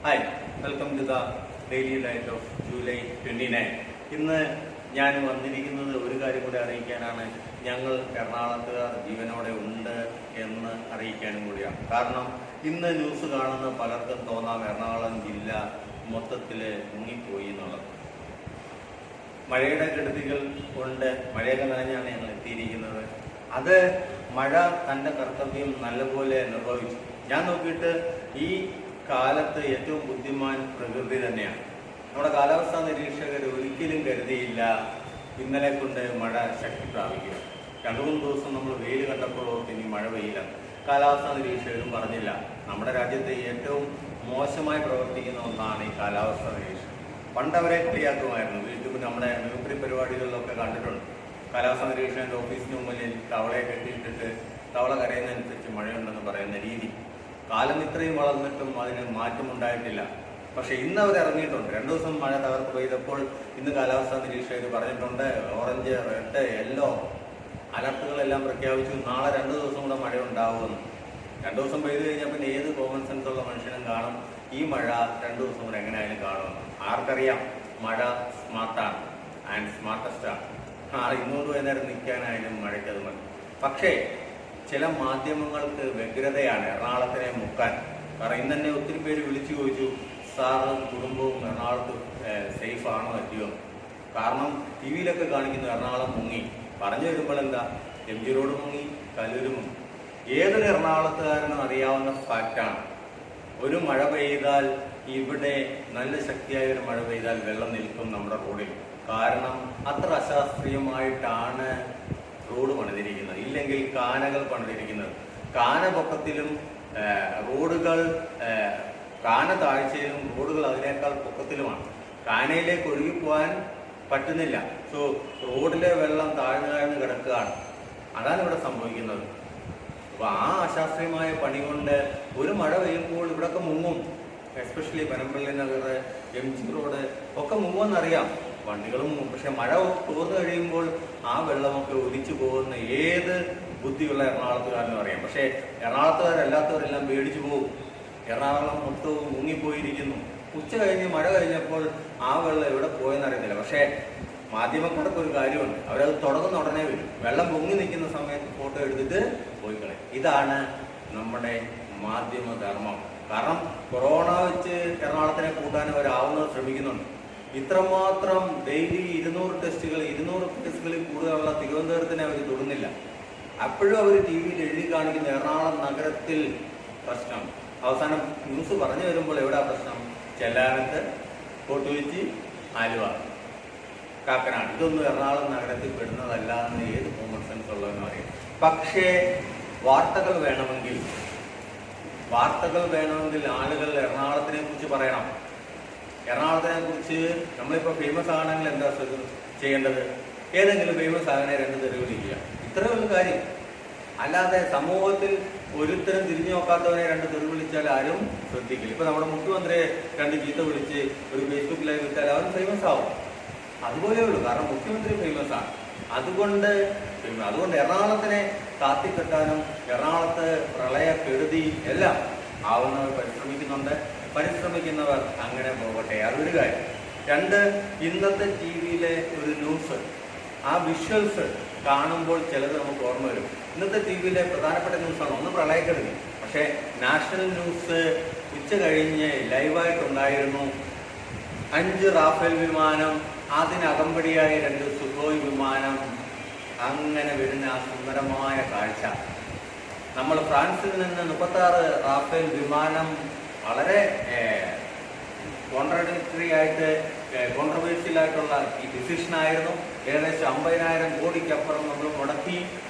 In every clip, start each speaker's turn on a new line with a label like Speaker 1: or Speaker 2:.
Speaker 1: Hi, welcome to the daily diet of July 29. ഇന്ന് ഞാൻ വന്നിരിക്കുന്നത് ഒരു കാര്യം കൂടി അറിയിക്കാനാണ്. ഞങ്ങൾ എറണാകുളത്തുകാർ ജീവനോടെ ഉണ്ട് എന്ന് അറിയിക്കാനും കൂടിയാണ്. കാരണം ഇന്ന് ന്യൂസ് കാണുന്ന പലർക്കും തോന്നാം എറണാകുളം ജില്ല മൊത്തത്തിൽ മുങ്ങിപ്പോയി എന്നുള്ളത്. മഴയുടെ കെടുതികൾ കൊണ്ട് മഴയൊക്കെ നനഞ്ഞാണ് ഞങ്ങൾ എത്തിയിരിക്കുന്നത്. അത് മഴ തൻ്റെ കർത്തവ്യം നല്ലപോലെ നിർവഹിച്ചു. ഞാൻ നോക്കിയിട്ട് ഈ കാലത്ത് ഏറ്റവും ബുദ്ധിമാൻ പ്രകൃതി തന്നെയാണ്. നമ്മുടെ കാലാവസ്ഥാ നിരീക്ഷകർ ഒരിക്കലും കരുതിയില്ല ഇന്നലെ കൊണ്ട് മഴ ശക്തി പ്രാപിക്കുക. 2-3 ദിവസം നമ്മൾ വെയിൽ കണ്ടപ്പോൾ ഇനി മഴ പെയ്യില്ല. കാലാവസ്ഥാ നിരീക്ഷകരും പറഞ്ഞില്ല. നമ്മുടെ രാജ്യത്തെ ഏറ്റവും മോശമായി പ്രവർത്തിക്കുന്ന ഒന്നാണ് ഈ കാലാവസ്ഥാ നിരീക്ഷകർ. പണ്ട് അവരെ കളിയാക്കുമായിരുന്നു. വീട്ടിൽ നമ്മുടെ മിമിക്രി പരിപാടികളിലൊക്കെ കണ്ടിട്ടുണ്ട്. കാലാവസ്ഥാ നിരീക്ഷകൻ്റെ ഓഫീസിന് മുമ്പിൽ തവളയെ കെട്ടിയിട്ടിട്ട് തവള കരയുന്നതനുസരിച്ച് മഴയുണ്ടെന്ന് പറയുന്ന രീതി. കാലം ഇത്രയും വളർന്നിട്ടും അതിന് മാറ്റമുണ്ടായിട്ടില്ല. പക്ഷേ ഇന്ന് അവർ ഇറങ്ങിയിട്ടുണ്ട്. 2 ദിവസം മഴ തകർത്ത് പെയ്തപ്പോൾ ഇന്ന് കാലാവസ്ഥാ നിരീക്ഷകർ പറഞ്ഞിട്ടുണ്ട് ഓറഞ്ച്, റെഡ്, യെല്ലോ അലർട്ടുകളെല്ലാം പ്രഖ്യാപിച്ചു. നാളെ 2 ദിവസം കൂടെ മഴ ഉണ്ടാവുമെന്ന്. 2 ദിവസം പെയ്തു കഴിഞ്ഞാൽ പിന്നെ ഏത് കോമൺ സെൻസ് ഉള്ള മനുഷ്യനും കാണും ഈ മഴ 2 ദിവസം കൂടെ എങ്ങനെയായാലും കാണുമെന്ന്. ആർക്കറിയാം, മഴ സ്മാർട്ടാണ് ആൻഡ് സ്മാർട്ടസ്റ്റാണ്. ഇന്നോട് വൈകുന്നേരം നിൽക്കാനായാലും മഴയ്ക്കത് മതി. പക്ഷേ ചില മാധ്യമങ്ങൾക്ക് വ്യഗ്രതയാണ് എറണാകുളത്തിനെ മുക്കാൻ. കാരണം ഇന്ന് തന്നെ ഒത്തിരി പേര് വിളിച്ചു ചോദിച്ചു, സാറും കുടുംബവും എറണാകുളത്ത് സേഫ് ആണോ അല്ലയോ? കാരണം ടി വിയിലൊക്കെ കാണിക്കുന്നു എറണാകുളം മുങ്ങി. പറഞ്ഞു വരുമ്പോൾ എന്താ, MG റോഡ് മുങ്ങി, കലൂര് മുങ്ങി. ഏതൊരു എറണാകുളത്തുകാരനും അറിയാവുന്ന ഫാക്റ്റാണ്. ഒരു മഴ പെയ്താൽ ഇവിടെ നല്ല ശക്തിയായ ഒരു മഴ പെയ്താൽ വെള്ളം നിൽക്കും നമ്മുടെ റോഡിൽ. കാരണം അത്ര അശാസ്ത്രീയമായിട്ടാണ് റോഡ് പണിതിരിക്കുന്നത്. ഇല്ലെങ്കിൽ കാനകൾ പണിതിരിക്കുന്നത്. കാന പൊക്കത്തിലും റോഡുകൾ, കാന താഴ്ചയിലും റോഡുകൾ അതിനേക്കാൾ പൊക്കത്തിലുമാണ്. കാനയിലേക്ക് ഒഴുകിപ്പോകാൻ പറ്റുന്നില്ല. സോ റോഡിലെ വെള്ളം താഴ്ന്നു കിടക്കുകയാണ്. അതാണ് ഇവിടെ സംഭവിക്കുന്നത്. അപ്പോൾ ആ അശാസ്ത്രീയമായ പണി കൊണ്ട് ഒരു മഴ പെയ്യുമ്പോൾ ഇവിടെയൊക്കെ മുങ്ങും. Especially Panampilly Nagar, MG road ഒക്കെ മുങ്ങുമെന്നറിയാം. വണ്ടികളും മുങ്ങും. പക്ഷെ മഴ തോർന്നു കഴിയുമ്പോൾ ആ വെള്ളമൊക്കെ ഒലിച്ചു പോകുന്ന ഏത് ബുദ്ധിയുള്ള എറണാകുളത്തുകാരനും അറിയാം. പക്ഷേ എറണാകുളത്തുകാരല്ലാത്തവരെല്ലാം പേടിച്ചു പോകും. എറണാകുളം മൊത്തവും മുങ്ങിപ്പോയിരിക്കുന്നു. ഉച്ച കഴിഞ്ഞ് മഴ കഴിഞ്ഞപ്പോൾ ആ വെള്ളം എവിടെ പോയെന്നറിയത്തില്ല. പക്ഷേ മാധ്യമക്കാർക്ക് ഒരു കാര്യമുണ്ട്, അവരത് തുടങ്ങുന്ന ഉടനെ വരും. വെള്ളം പൊങ്ങി നിൽക്കുന്ന സമയത്ത് ഫോട്ടോ എടുത്തിട്ട് പോയി കളയും. ഇതാണ് നമ്മുടെ മാധ്യമധർമ്മം. കാരണം കൊറോണ വെച്ച് എറണാകുളത്തിനെ കൂട്ടാൻ അവരാവുന്നത് ശ്രമിക്കുന്നുണ്ട്. ഇത്രമാത്രം ഡെയിലി 200 ടെസ്റ്റുകളിൽ കൂടുതലുള്ള തിരുവനന്തപുരത്തിനെ അവർ തൊടുന്നില്ല. അപ്പോഴും അവർ ടി വിയിൽ എഴുതി കാണിക്കുന്ന എറണാകുളം നഗരത്തിൽ പ്രശ്നം. അവസാനം ന്യൂസ് പറഞ്ഞു വരുമ്പോൾ എവിടെയാ പ്രശ്നം? ചെല്ലാനത്ത്, കോട്ടുവെച്ചി, ആലുവ, കാക്കനാട്. ഇതൊന്നും എറണാകുളം നഗരത്തിൽ പെടുന്നതല്ല എന്ന് ഏത് കോമൺ സെൻസ് ഉള്ളതെന്ന് പറയും. പക്ഷേ വാർത്തകൾ വേണമെങ്കിൽ ആളുകൾ എറണാകുളത്തിനെ കുറിച്ച് പറയണം. എറണാകുളത്തിനെ കുറിച്ച് നമ്മളിപ്പോൾ ഫേമസ് ആണെങ്കിൽ എന്താ ചെയ്യേണ്ടത്? ഏതെങ്കിലും ഫേമസ് ആകണേ 2 തെരുവ് വിളിക്കുക. ഇത്രയുള്ള കാര്യം. അല്ലാതെ സമൂഹത്തിൽ ഒരുത്തരം തിരിഞ്ഞു നോക്കാത്തവനെ 2 തെരുവ് വിളിച്ചാൽ ആരും ശ്രദ്ധിക്കില്ല. ഇപ്പൊ നമ്മുടെ മുഖ്യമന്ത്രിയെ 2 ചീത്ത വിളിച്ച് ഒരു ഫേസ്ബുക്ക് ലൈവ് ഇട്ടാൽ അവൻ ഫേമസ് ആവും. അതുപോലെയുള്ളൂ. കാരണം മുഖ്യമന്ത്രി ഫേമസ് ആണ്. അതുകൊണ്ട് എറണാകുളത്തിനെ കാത്തിക്കെട്ടാനും എറണാകുളത്ത് പ്രളയ കെടുതി എല്ലാം ആവുന്നവർ പരിശ്രമിക്കുന്നവർ അങ്ങനെ പോകട്ടെ. അതൊരു കാര്യം. 2, ഇന്നത്തെ ടി വിയിലെ ഒരു ന്യൂസ്, ആ വിഷ്വൽസ് കാണുമ്പോൾ ചിലത് നമുക്ക് ഓർമ്മ വരും. ഇന്നത്തെ ടി വിയിലെ പ്രധാനപ്പെട്ട ന്യൂസാണ്. ഒന്ന് പ്രളയക്കെടുതി. പക്ഷേ നാഷണൽ ന്യൂസ് ഉച്ച കഴിഞ്ഞ് ലൈവായിട്ടുണ്ടായിരുന്നു. 5 റാഫേൽ വിമാനം, അതിനകമ്പടിയായി 2 സുഖോയ് വിമാനം, അങ്ങനെ വരുന്ന ആ സുന്ദരമായ കാഴ്ച. നമ്മൾ ഫ്രാൻസിൽ നിന്ന് 36 റാഫേൽ വിമാനം വളരെ കോൺട്രവേഴ്ഷ്യൽ ആയിട്ടുള്ള ഈ ഡിസിഷനായിരുന്നു. ഏകദേശം 50,000 കോടിക്കപ്പുറം നമ്മൾ മുടക്കി,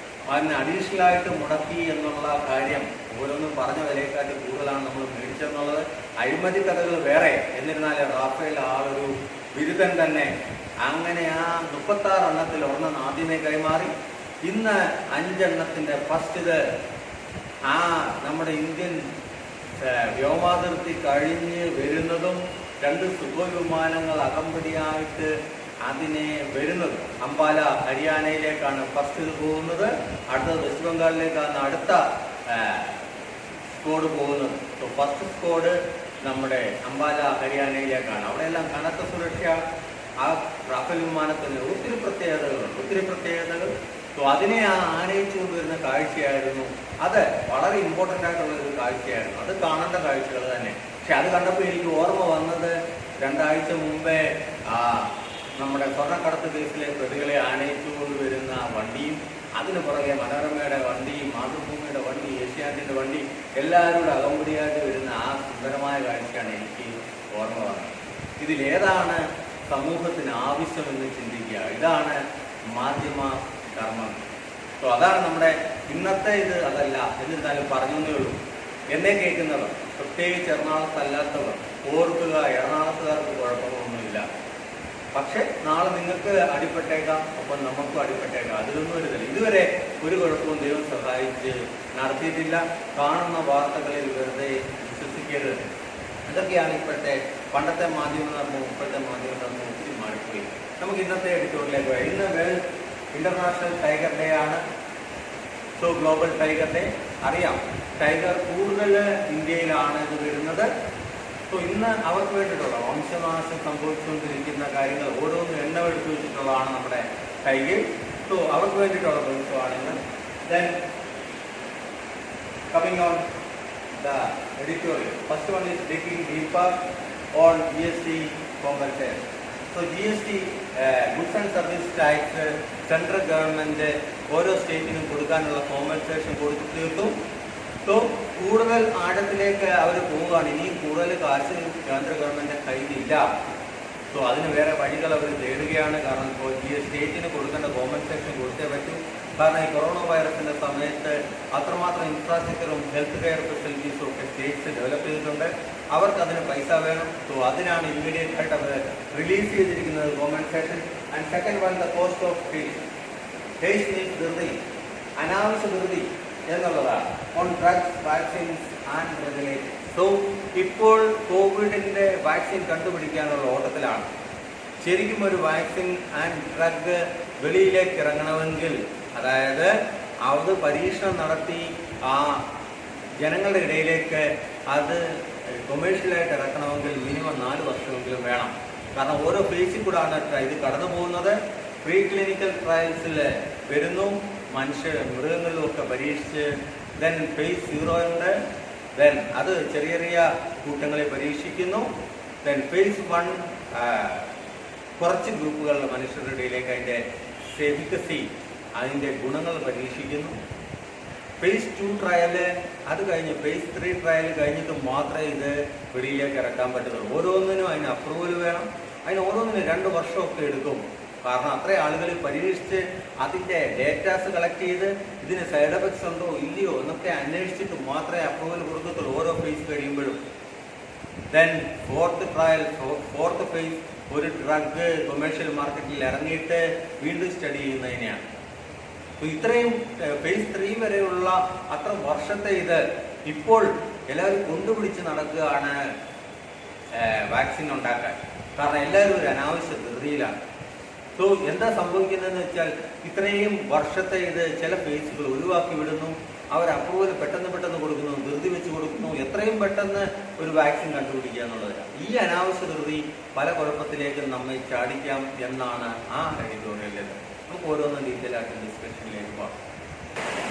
Speaker 1: അതിന് അഡീഷണലായിട്ട് മുടക്കി എന്നുള്ള കാര്യം ഓരോന്നും പറഞ്ഞ വിലയെക്കാട്ടി കൂടുതലാണ് നമ്മൾ മേടിച്ചെന്നുള്ളത്. അഴിമതി കഥകൾ വേറെ. എന്നിരുന്നാലും റാഫേൽ ആളൊരു ബിരുദൻ തന്നെ. അങ്ങനെ ആ 36 എണ്ണത്തിൽ ഒരെണ്ണം ആദ്യമേ കൈമാറി. ഇന്ന് 5 എണ്ണത്തിൻ്റെ ഫസ്റ്റ് നമ്മുടെ ഇന്ത്യൻ വ്യോമാതിർത്തി കഴിഞ്ഞ് വരുന്നതും 2 സുഖോയ് വിമാനങ്ങൾ അകമ്പടിയായിട്ട് അതിനെ വരുന്നത്. അംബാല ഹരിയാനയിലേക്കാണ് ഫസ്റ്റ് പോകുന്നത്. അടുത്തത് വെസ്റ്റ് ബംഗാളിലേക്കാണ് അടുത്ത സ്ക്വാഡ് പോകുന്നത്. സോ ഫസ്റ്റ് സ്ക്വാഡ് നമ്മുടെ അംബാല ഹരിയാനയിലേക്കാണ്. അവിടെയെല്ലാം കനത്ത സുരക്ഷ. ആ റഫേൽ വിമാനത്തിന് ഒത്തിരി പ്രത്യേകതകൾ. സോ അതിനെ ആനയിച്ചു കൊണ്ടുവരുന്ന കാഴ്ചയായിരുന്നു. അത് വളരെ ഇമ്പോർട്ടൻ്റ് ആയിട്ടുള്ള ഒരു കാഴ്ചയായിരുന്നു. അത് കാണേണ്ട കാഴ്ചകൾ തന്നെ. പക്ഷെ അത് കണ്ടപ്പോൾ എനിക്ക് ഓർമ്മ വന്നത് 2 ആഴ്ച മുമ്പേ നമ്മുടെ സ്വർണ്ണക്കടത്ത് കേസിലെ പ്രതികളെ ആനയിച്ചു കൊണ്ടുവരുന്ന വണ്ടിയും അതിന് പുറകെ മനോരമയുടെ വണ്ടി, മാതൃഭൂമിയുടെ വണ്ടി, ഏഷ്യാനെറ്റിൻ്റെ വണ്ടി എല്ലാവരും കൂടെ അകമ്പടിയായിട്ട് വരുന്ന ആ സുന്ദരമായ കാഴ്ചയാണ് എനിക്ക് ഓർമ്മ വന്നത്. ഇതിലേതാണ് സമൂഹത്തിന് ആവശ്യമെന്ന് ചിന്തിക്കുക. ഇതാണ് മാധ്യമ ധർമ്മം. സോ അതാണ് നമ്മുടെ ഇന്നത്തെ ഇത്. അതല്ല എന്നിരുന്നാലും പറഞ്ഞേ ഉള്ളൂ. എന്നെ കേൾക്കുന്നവർ, പ്രത്യേകിച്ച് എറണാകുളത്തല്ലാത്തവർ ഓർക്കുക, എറണാകുളത്തുകാർക്ക് കുഴപ്പമൊന്നുമില്ല. പക്ഷെ നാളെ നിങ്ങൾക്ക് അടിപ്പെട്ടേക്കാം, ഒപ്പം നമുക്കും അടിപ്പെട്ടേക്കാം. അതിലൊന്നും വരുന്നില്ല. ഇതുവരെ ഒരു കുഴപ്പവും ദൈവം സഹായിച്ച് നടത്തിയിട്ടില്ല. കാണുന്ന വാർത്തകളിൽ വെറുതെ വിശ്വസിക്കരുത്. ഇതൊക്കെയാണ് ഇപ്പോഴത്തെ പണ്ടത്തെ മാധ്യമധർമ്മവും ഇപ്പോഴത്തെ മാധ്യമധർമ്മവും ഒത്തിരി മാറിപ്പോയി. നമുക്ക് ഇന്നത്തെ എഡിറ്റോറിയലിലേക്ക് പോയി. ഇന്ന് വേൾഡ് ഇന്റർനാഷണൽ ടൈഗർ ഡേ ആണ്. സോ ഗ്ലോബൽ ടൈഗർ ഡേ അറിയാം. ടൈഗർ കൂടുതൽ ഇന്ത്യയിലാണ് ഇത് വരുന്നത്. സോ ഇന്ന് അവർക്ക് വേണ്ടിയിട്ടുള്ള വംശനാശം സംഭവിച്ചുകൊണ്ടിരിക്കുന്ന കാര്യങ്ങൾ ഓരോന്നും എണ്ണമെടുത്ത് വെച്ചിട്ടുള്ളതാണ് നമ്മുടെ ടൈഗർ. സോ അവർക്ക് വേണ്ടിയിട്ടുള്ള ദിവസമാണിന്ന്. Then coming on the editorial. First one is digging deeper on GST compensation. So GST goods and service tax central government ഓരോ സ്റ്റേറ്റിനും കൊടുക്കാനുള്ള കോമ്പൻസേഷൻ കൊടുത്തു തീർത്തു. സോ കൂടുതൽ ആഴത്തിലേക്ക് അവർ പോവുകയാണ്. ഇനിയും കൂടുതൽ കാശ് കേന്ദ്ര ഗവൺമെൻറ് കയ്യിലില്ല. സോ അതിന് വേറെ വഴികൾ അവർ തേടുകയാണ്. കാരണം ഇപ്പോൾ സ്റ്റേറ്റിന് കൊടുക്കേണ്ട കോമ്പൻസേഷൻ കൊടുത്തേ പറ്റൂ. കാരണം ഈ കൊറോണ വൈറസിൻ്റെ സമയത്ത് അത്രമാത്രം ഇൻഫ്രാസ്ട്രക്ചറും ഹെൽത്ത് കെയർ ഫെസിലിറ്റീസും ഒക്കെ സ്റ്റേറ്റ്സ് ഡെവലപ്പ് ചെയ്തിട്ടുണ്ട്. അവർക്ക് അതിന് പൈസ വേണം. സോ അതിനാണ് ഇമ്മീഡിയറ്റ് ആയിട്ട് അവർ റിലീസ് ചെയ്തിരിക്കുന്നത് compensation. And second one the cost of Hayes means ധൃതി, അനാവശ്യ ധൃതി എന്നുള്ളതാണ്. On drugs, vaccines and regulation. So ഇപ്പോൾ കോവിഡിൻ്റെ വാക്സിൻ കണ്ടുപിടിക്കാനുള്ള ഓട്ടത്തിലാണ്. ശരിക്കും ഒരു വാക്സിൻ ആൻഡ് ഡ്രഗ് വെളിയിലേക്ക് ഇറങ്ങണമെങ്കിൽ, അതായത് അത് പരീക്ഷണം നടത്തി ആ ജനങ്ങളുടെ ഇടയിലേക്ക് അത് കൊമേഴ്ഷ്യലായിട്ട് ഇറക്കണമെങ്കിൽ മിനിമം 4 വർഷമെങ്കിലും വേണം. കാരണം ഓരോ ഫേസിൽ കൂടാണ് ഇത് കടന്നു പോകുന്നത്. പ്രീ ക്ലിനിക്കൽ ട്രയൽസിൽ വരുന്നു, മൃഗങ്ങളിലുമൊക്കെ പരീക്ഷിച്ച്. ദെൻ ഫേസ് 0 ഉണ്ട്. ദെൻ അത് ചെറിയ കൂട്ടങ്ങളെ പരീക്ഷിക്കുന്നു. ദെൻ ഫേസ് 1 കുറച്ച് ഗ്രൂപ്പുകളുടെ മനുഷ്യരുടെ ഇടയിലേക്ക് അതിൻ്റെ എഫിക്കസി, അതിൻ്റെ ഗുണങ്ങൾ പരീക്ഷിക്കുന്നു. ഫേസ് 2 ട്രയല്, അത് കഴിഞ്ഞ് ഫേസ് 3 ട്രയൽ കഴിഞ്ഞിട്ട് മാത്രമേ ഇത് വെളിയിലേക്ക് ഇറക്കാൻ പറ്റുള്ളൂ. ഓരോന്നിനും അതിന് അപ്രൂവൽ വേണം. അതിന് ഓരോന്നിനും 2 വർഷമൊക്കെ എടുക്കും. കാരണം അത്രയും ആളുകൾ പരീക്ഷിച്ച് അതിൻ്റെ ഡേറ്റാസ് കളക്ട് ചെയ്ത് ഇതിന് സൈഡ് എഫക്ട്സ് ഉണ്ടോ ഇല്ലയോ എന്നൊക്കെ അന്വേഷിച്ചിട്ട് മാത്രമേ അപ്രൂവൽ കൊടുക്കത്തുള്ളൂ ഓരോ ഫേസ് കഴിയുമ്പോഴും. ദെൻ ഫോർത്ത് ഫേസ് ഒരു ഡ്രഗ് കൊമേഴ്ഷ്യൽ മാർക്കറ്റിൽ ഇറങ്ങിയിട്ട് വീണ്ടും സ്റ്റഡി ചെയ്യുന്നതിനെയാണ്. ഇത്രയും ഫേസ് 3 വരെയുള്ള അത്ര വർഷത്തെ ഇത് ഇപ്പോൾ എല്ലാവരും കൊണ്ടുപിടിച്ച് നടക്കുകയാണ് വാക്സിൻ ഉണ്ടാക്കാൻ. കാരണം എല്ലാവരും ഒരു അനാവശ്യ ധൃതിയിലാണ്. സോ എന്താ സംഭവിക്കുന്നതെന്ന് വെച്ചാൽ ഇത്രയും വർഷത്തെ ഇത് ചില ഫേസുകൾ ഒഴിവാക്കി വിടുന്നു. അവർ അപ്രൂവൽ പെട്ടെന്ന് കൊടുക്കുന്നു, ധൃതി വെച്ച് കൊടുക്കുന്നു. എത്രയും പെട്ടെന്ന് ഒരു വാക്സിൻ കണ്ടുപിടിക്കുക എന്നുള്ളതാണ്. ഈ അനാവശ്യ ധൃതി പല കുഴപ്പത്തിലേക്ക് നമ്മെ ചാടിക്കാം എന്നാണ് ആ എഡിറ്റോറിയലിൽ. നമുക്ക് ഓരോന്നും ഡീറ്റെയിൽ ആയിട്ട് ഡിസ്കഷനിലേക്ക് പോകാം.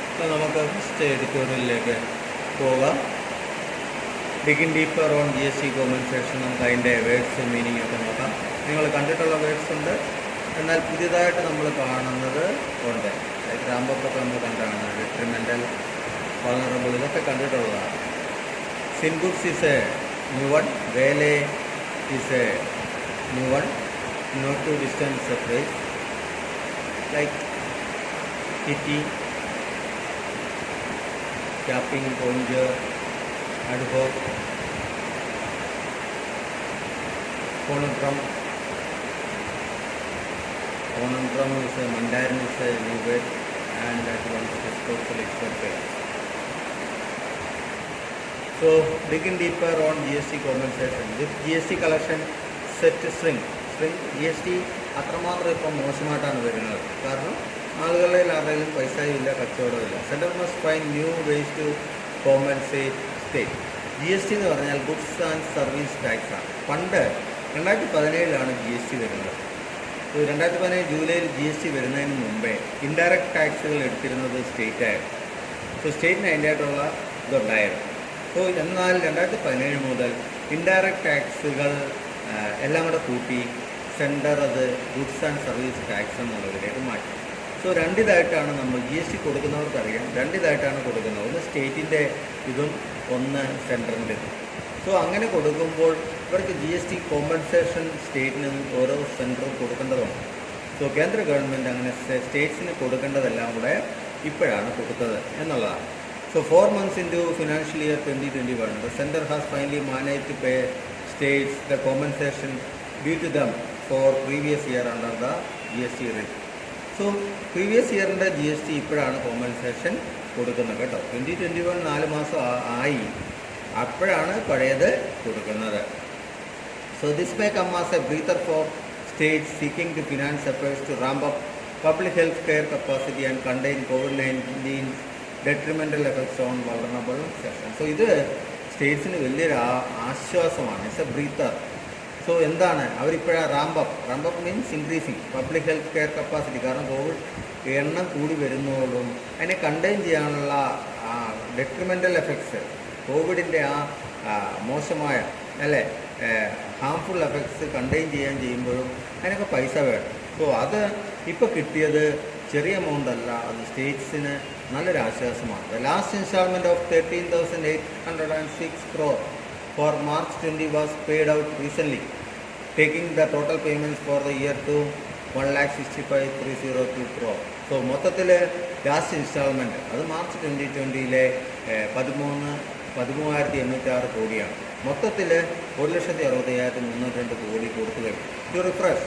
Speaker 1: അപ്പോൾ നമുക്ക് ഫസ്റ്റ് എഡിറ്റോറിയലിലേക്ക് പോകാം. Digging deeper on GST compensation. നമുക്ക് അതിൻ്റെ വേർഡ്സ് മീനിങ് ഒക്കെ നോക്കാം. നിങ്ങൾ കണ്ടിട്ടുള്ള വേർഡ്സ് ഉണ്ട്, എന്നാൽ പുതിയതായിട്ട് നമ്മൾ കാണുന്നത് ഉണ്ട്. ഗ്രാമ്പൊക്കെ നമ്മൾ കണ്ടാണ്. ഡെട്രിമെൻ്റൽ, വൾനറബിൾ, ഇതൊക്കെ കണ്ടിട്ടുള്ളതാണ്. Sin goods is a new one. Waylay is a new one. Not too distance a phrase like kitty, tapping, പോയിഞ്ചർ, ad hoc, conundrum. Conundrum is a Mandarin is a new word, and that one is totally extra. So digging deeper on GST compensation. With GST collection set string GST അത്രമാത്രം ഇപ്പം മോശമായിട്ടാണ് വരുന്നത്. കാരണം ആളുകളിൽ ആരുടെയും പൈസയും ഇല്ല, കച്ചവടമില്ല. Central must find new ways to compensate state. GST എന്ന് പറഞ്ഞാൽ ഗുഡ്സ് ആൻഡ് സർവീസ് ടാക്സ് ആണ്. പണ്ട് 2017 GST വരുന്നത്. 2017 ജൂലൈയിൽ GST വരുന്നതിന് മുമ്പേ ഇൻഡയറക്റ്റ് ടാക്സുകൾ എടുത്തിരുന്നത് സ്റ്റേറ്റ് ആയിരുന്നു. സ്റ്റേറ്റിന് അതിൻ്റെതായിട്ടുള്ള ഇതുണ്ടായിരുന്നു. എന്നാൽ 2017 മുതൽ ഇൻഡയറക്റ്റ് ടാക്സുകൾ എല്ലാം കൂടെ കൂട്ടി സെൻറ്റർ അത് ഗുഡ്സ് ആൻഡ് സർവീസ് ടാക്സ് എന്നുള്ളതിലേക്ക് മാറ്റി. രണ്ടിതായിട്ടാണ് നമ്മൾ GST കൊടുക്കുന്നവർക്കറിയാം, രണ്ടിതായിട്ടാണ് കൊടുക്കുന്നത്. ഒന്ന് സ്റ്റേറ്റിൻ്റെ ഇതും ഒന്ന് സെൻറ്ററിൻ്റെ ഇതും. അങ്ങനെ കൊടുക്കുമ്പോൾ ഇവർക്ക് GST കോമ്പൻസേഷൻ സ്റ്റേറ്റിന് ഓരോ സെൻറ്ററും കൊടുക്കേണ്ടതുണ്ട്. കേന്ദ്ര ഗവൺമെൻറ് അങ്ങനെ സ്റ്റേറ്റ്സിന് കൊടുക്കേണ്ടതെല്ലാം കൂടെ ഇപ്പോഴാണ് കൊടുത്തത് എന്നുള്ളതാണ്. 4 months into financial year 2021, the center has finally managed to pay states the compensation due to them for previous year under the GST rate. Previous yearൻ്റെ GST ഇപ്പോഴാണ് കോമ്പൻസേഷൻ കൊടുക്കുന്നത് കേട്ടോ. 2021 4 മാസം ആയി, അപ്പോഴാണ് പഴയത് കൊടുക്കുന്നത്. This may come as a breather for states seeking to finance efforts to ramp up public health care capacity and contain COVID-19 detrimental effects on vulnerable sections. ഇത് സ്റ്റേറ്റ്സിന് വലിയൊരു ആശ്വാസമാണ്. It's a breather. എന്താണ് അവരിപ്പോഴാണ് ramp up means increasing public health care capacity. കാരണം COVID എണ്ണം കൂടി വരുന്നതോടും അതിനെ കണ്ടെയ്ൻ ചെയ്യാനുള്ള ഡെട്രിമെൻ്റൽ എഫക്ട്സ്, കോവിഡിൻ്റെ മോശമായ ഹാംഫുൾ എഫക്ട്സ് കണ്ടെയ്ൻ ചെയ്യുമ്പോഴും അതിനൊക്കെ പൈസ വേണം. അത് ഇപ്പോൾ കിട്ടിയത് ചെറിയ എമൗണ്ട് അല്ല, അത് സ്റ്റേറ്റ്സിന് നല്ലൊരു ആശ്വാസമാണ്. The last instalment of 13,806 crore for March 20 was paid out recently, taking the total payments for the year to 1,65,302 crore. മൊത്തത്തിൽ ലാസ്റ്റ് ഇൻസ്റ്റാൾമെൻറ്റ് അത് മാർച്ച് 2020 13,806 കോടിയാണ്. മൊത്തത്തിൽ 1,60,65,302 കോടി കൊടുത്തു കഴിഞ്ഞു. To refresh,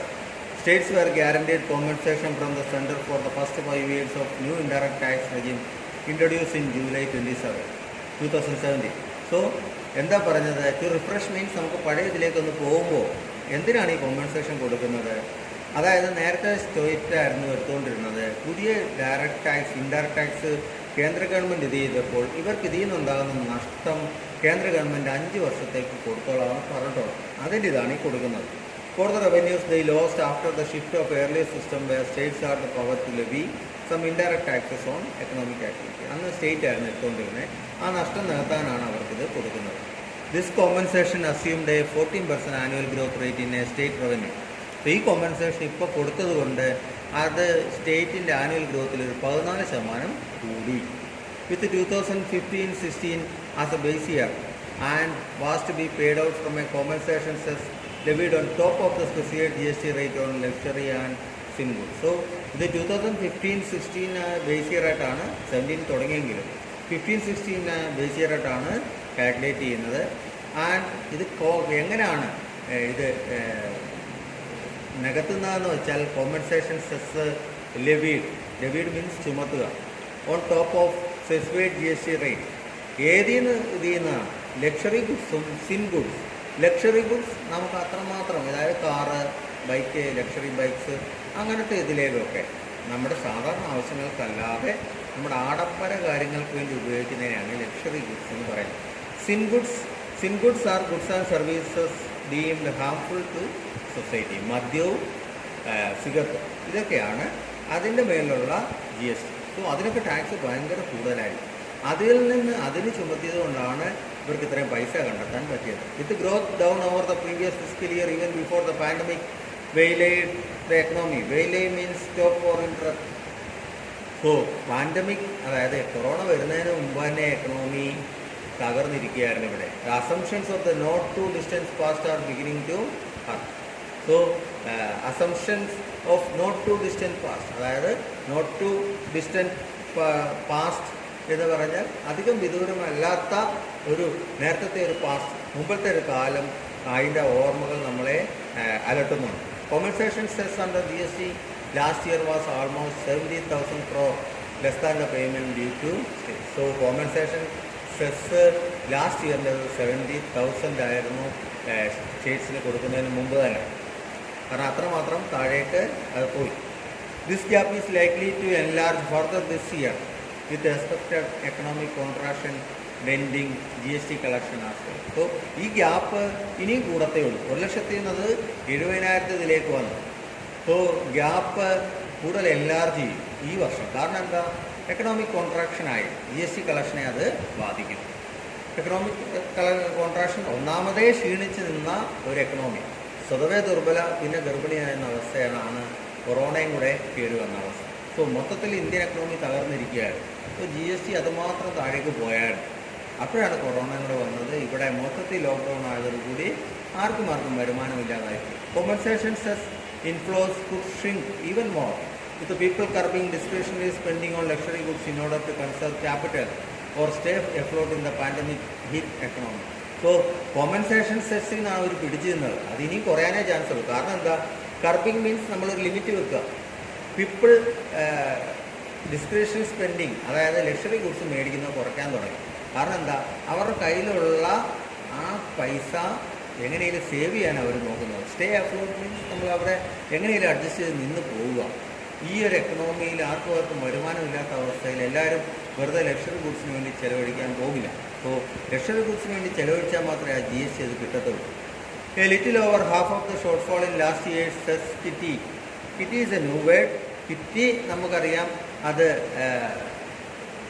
Speaker 1: states were guaranteed compensation from the center for the first 5 years of new indirect tax regime introduced in July 2017. എന്താ പറഞ്ഞത്? To refresh means നമുക്ക് പഴയ ഇതിലേക്കൊന്ന് പോകുമ്പോൾ എന്തിനാണ് ഈ കോമ്പൻസേഷൻ കൊടുക്കുന്നത്? അതായത് നേരത്തെ സ്റ്റേറ്റായിരുന്നു എടുത്തുകൊണ്ടിരുന്നത്. പുതിയ ഡയറക്റ്റ് ടാക്സ്, ഇൻഡയറക്റ്റ് ടാക്സ് കേന്ദ്ര ഗവൺമെൻറ് ഇത് ചെയ്തപ്പോൾ ഇവർക്ക് ഇതിൽ നിന്നുണ്ടാകുന്ന നഷ്ടം കേന്ദ്ര ഗവൺമെൻറ് 5 വർഷത്തേക്ക് കൊടുത്തോളാമെന്ന് പറഞ്ഞിട്ടുള്ളത്. അതിൻ്റെ ഇതാണ് ഈ കൊടുക്കുന്നത്. For the revenues they lost after the shift of earlier system where states had the power to levy some indirect taxes on economic activity. അന്ന് സ്റ്റേറ്റ് ആയിരുന്നു എടുത്തുകൊണ്ടിരുന്നത്. ആ നഷ്ടം നികത്താനാണ് അവർക്കിത് കൊടുക്കുന്നത്. This compensation assumed a 14% annual growth rate in a state revenue. ഈ compensation ഇപ്പോൾ കൊടുത്തത് കൊണ്ട് അത് സ്റ്റേറ്റിൻ്റെ ആനുവൽ ഗ്രോത്തിൽ ഒരു 14% കൂടി. വിത്ത് 2015-16 as a base year and was to be paid out from a compensation cess levied on top of the specified GST rate on luxury and sin goods. ഇത് 2015-16 base year ആയിട്ടാണ്, 17 തുടങ്ങിയെങ്കിലും 15-16 base year ആയിട്ടാണ് calculate ചെയ്യുന്നത്. And ഇത് എങ്ങനെയാണ് ഇത് നികത്തുന്നതെന്ന് വെച്ചാൽ കോമ്പൻസേഷൻ സെസ് ലെവീഡ് മീൻസ് ചുമത്തുക, on top of specified GST rate. ഇതിൽ നിന്നാണ് ലക്ഷറി ഗുഡ്സും സിൻ ഗുഡ്സ്. ലക്ഷറി ഗുഡ്സ് നമുക്ക് അത്രമാത്രം, അതായത് കാറ്, ബൈക്ക്, ലക്ഷറി ബൈക്സ് അങ്ങനത്തെ ഇതിലേക്കൊക്കെ നമ്മുടെ സാധാരണ ആവശ്യങ്ങൾക്കല്ലാതെ നമ്മുടെ ആഡംബര കാര്യങ്ങൾക്ക് വേണ്ടി ഉപയോഗിക്കുന്നതിനാണ് ലക്ഷറി ഗുഡ്സ് എന്ന് പറയുന്നത്. Sin goods are goods and services deemed harmful to society. മദ്യവും സിഗരറ്റും ഇതൊക്കെയാണ് അതിൻ്റെ മേലുള്ള GST. അതിനൊക്കെ ടാക്സ് ഭയങ്കര കൂടുതലായിരിക്കും. അതിന് ചുമത്തിയത് കൊണ്ടാണ് ഇവർക്ക് ഇത്രയും പൈസ കണ്ടെത്താൻ പറ്റിയത്. With growth down over the previous fiscal year even before the pandemic waylaid the economy. Waylaid means stop for interest. Pandemic, അതായത് കൊറോണ വരുന്നതിന് മുമ്പ് തന്നെ എക്കണോമി തകർന്നിരിക്കുകയായിരുന്നു ഇവിടെ. The assumptions of the not too distance past are beginning to hurt. Assumptions of not too distance past, അതായത് not too distance past എന്ന് പറഞ്ഞാൽ അധികം വിദൂരമല്ലാത്ത ഒരു നേരത്തെ ഒരു പാസ്റ്റ്, മുമ്പത്തെ ഒരു കാലം, അതിൻ്റെ ഓർമ്മകൾ നമ്മളെ അലട്ടുന്നുണ്ട്. Compensation cess under GST last year was almost 70,000 crore less than the payment due to state. Compensation cess last ഇയറിൻ്റെ 70,000 ആയിരുന്നു സ്റ്റേറ്റ്സിന് കൊടുക്കുന്നതിന് മുമ്പ് തന്നെ. കാരണം അത്രമാത്രം താഴേക്ക് അത് പോയി. This gap is likely to enlarge further this year with expected economic contraction
Speaker 2: pending GST collection as. So ഈ ഗ്യാപ്പ് ഇനിയും കൂടത്തേ ഉള്ളൂ. 1 ലക്ഷത്തിൽ നിന്നത് 70,000 വന്നു. സോ ഗ്യാപ്പ് കൂടുതൽ എൻലാർജ് ചെയ്യും ഈ വർഷം. കാരണം എന്താ? എക്കണോമിക് കോൺട്രാക്ഷനായി GST കളക്ഷനെ അത് ബാധിക്കും. എക്കണോമിക് കോൺട്രാക്ഷൻ ഒന്നാമതേ ക്ഷീണിച്ച് നിന്ന ഒരു എക്കണോമി, സ്വതവേ ദുർബല, പിന്നെ ഗർഭിണിയായിരുന്ന അവസ്ഥയാണ് കൊറോണയും കൂടെ കയറി വന്ന അവസ്ഥ. സോ മൊത്തത്തിൽ ഇന്ത്യൻ എക്കണോമി തകർന്നിരിക്കുകയാണ്. സോ GST അതുമാത്രം താഴേക്ക് പോയാണ്. അപ്പോഴാണ് കൊറോണയും കൂടെ വന്നത്. ഇവിടെ മൊത്തത്തിൽ ലോക്ക്ഡൗൺ ആയതോടുകൂടി ആർക്കും വരുമാനമില്ലാതായി. Compensation cess inflows could shrink even more with the people curbing discretionary spending on luxury goods in order to conserve capital or stay afloat in the pandemic hit economy. So compensation സെസ്സിനാണ് അവർ പിടിച്ചു നിന്നത്. അതിനി കുറയാനേ chance ഉള്ളൂ. കാരണം എന്താ? Curbing means നമ്മളൊരു ലിമിറ്റ് വെക്കുക. പീപ്പിൾ ഡിസ്ക്രിഷണറി സ്പെൻഡിങ്, അതായത് ലക്ഷറി ഗുഡ്സ് മേടിക്കുന്നത് കുറയ്ക്കാൻ തുടങ്ങി. കാരണം എന്താ? അവരുടെ കയ്യിലുള്ള ആ പൈസ എങ്ങനെയും സേവ് ചെയ്യാൻ അവർ നോക്കുന്നത്. സ്റ്റേ അഫ്ലോട്ട് മീൻസ് നമ്മൾ അവിടെ എങ്ങനെയും അഡ്ജസ്റ്റ് ചെയ്ത് നിന്ന് പോവുക. ഈ ഒരു എക്കണോമിയിൽ ആർക്കും വരുമാനമില്ലാത്ത അവസ്ഥയിൽ എല്ലാവരും വെറുതെ ലക്ഷറി ഗുഡ്സിന് വേണ്ടി ചിലവഴിക്കാൻ പോകില്ല. സോ ലക്ഷറി ഗുഡ്സിന് വേണ്ടി ചിലവഴിച്ചാൽ മാത്രമേ ആ GST അത് കിട്ടത്തുള്ളൂ. A little over half of the shortfall in last year's cess kitty. Kitty is a new word. Kitty നമുക്കറിയാം, അത്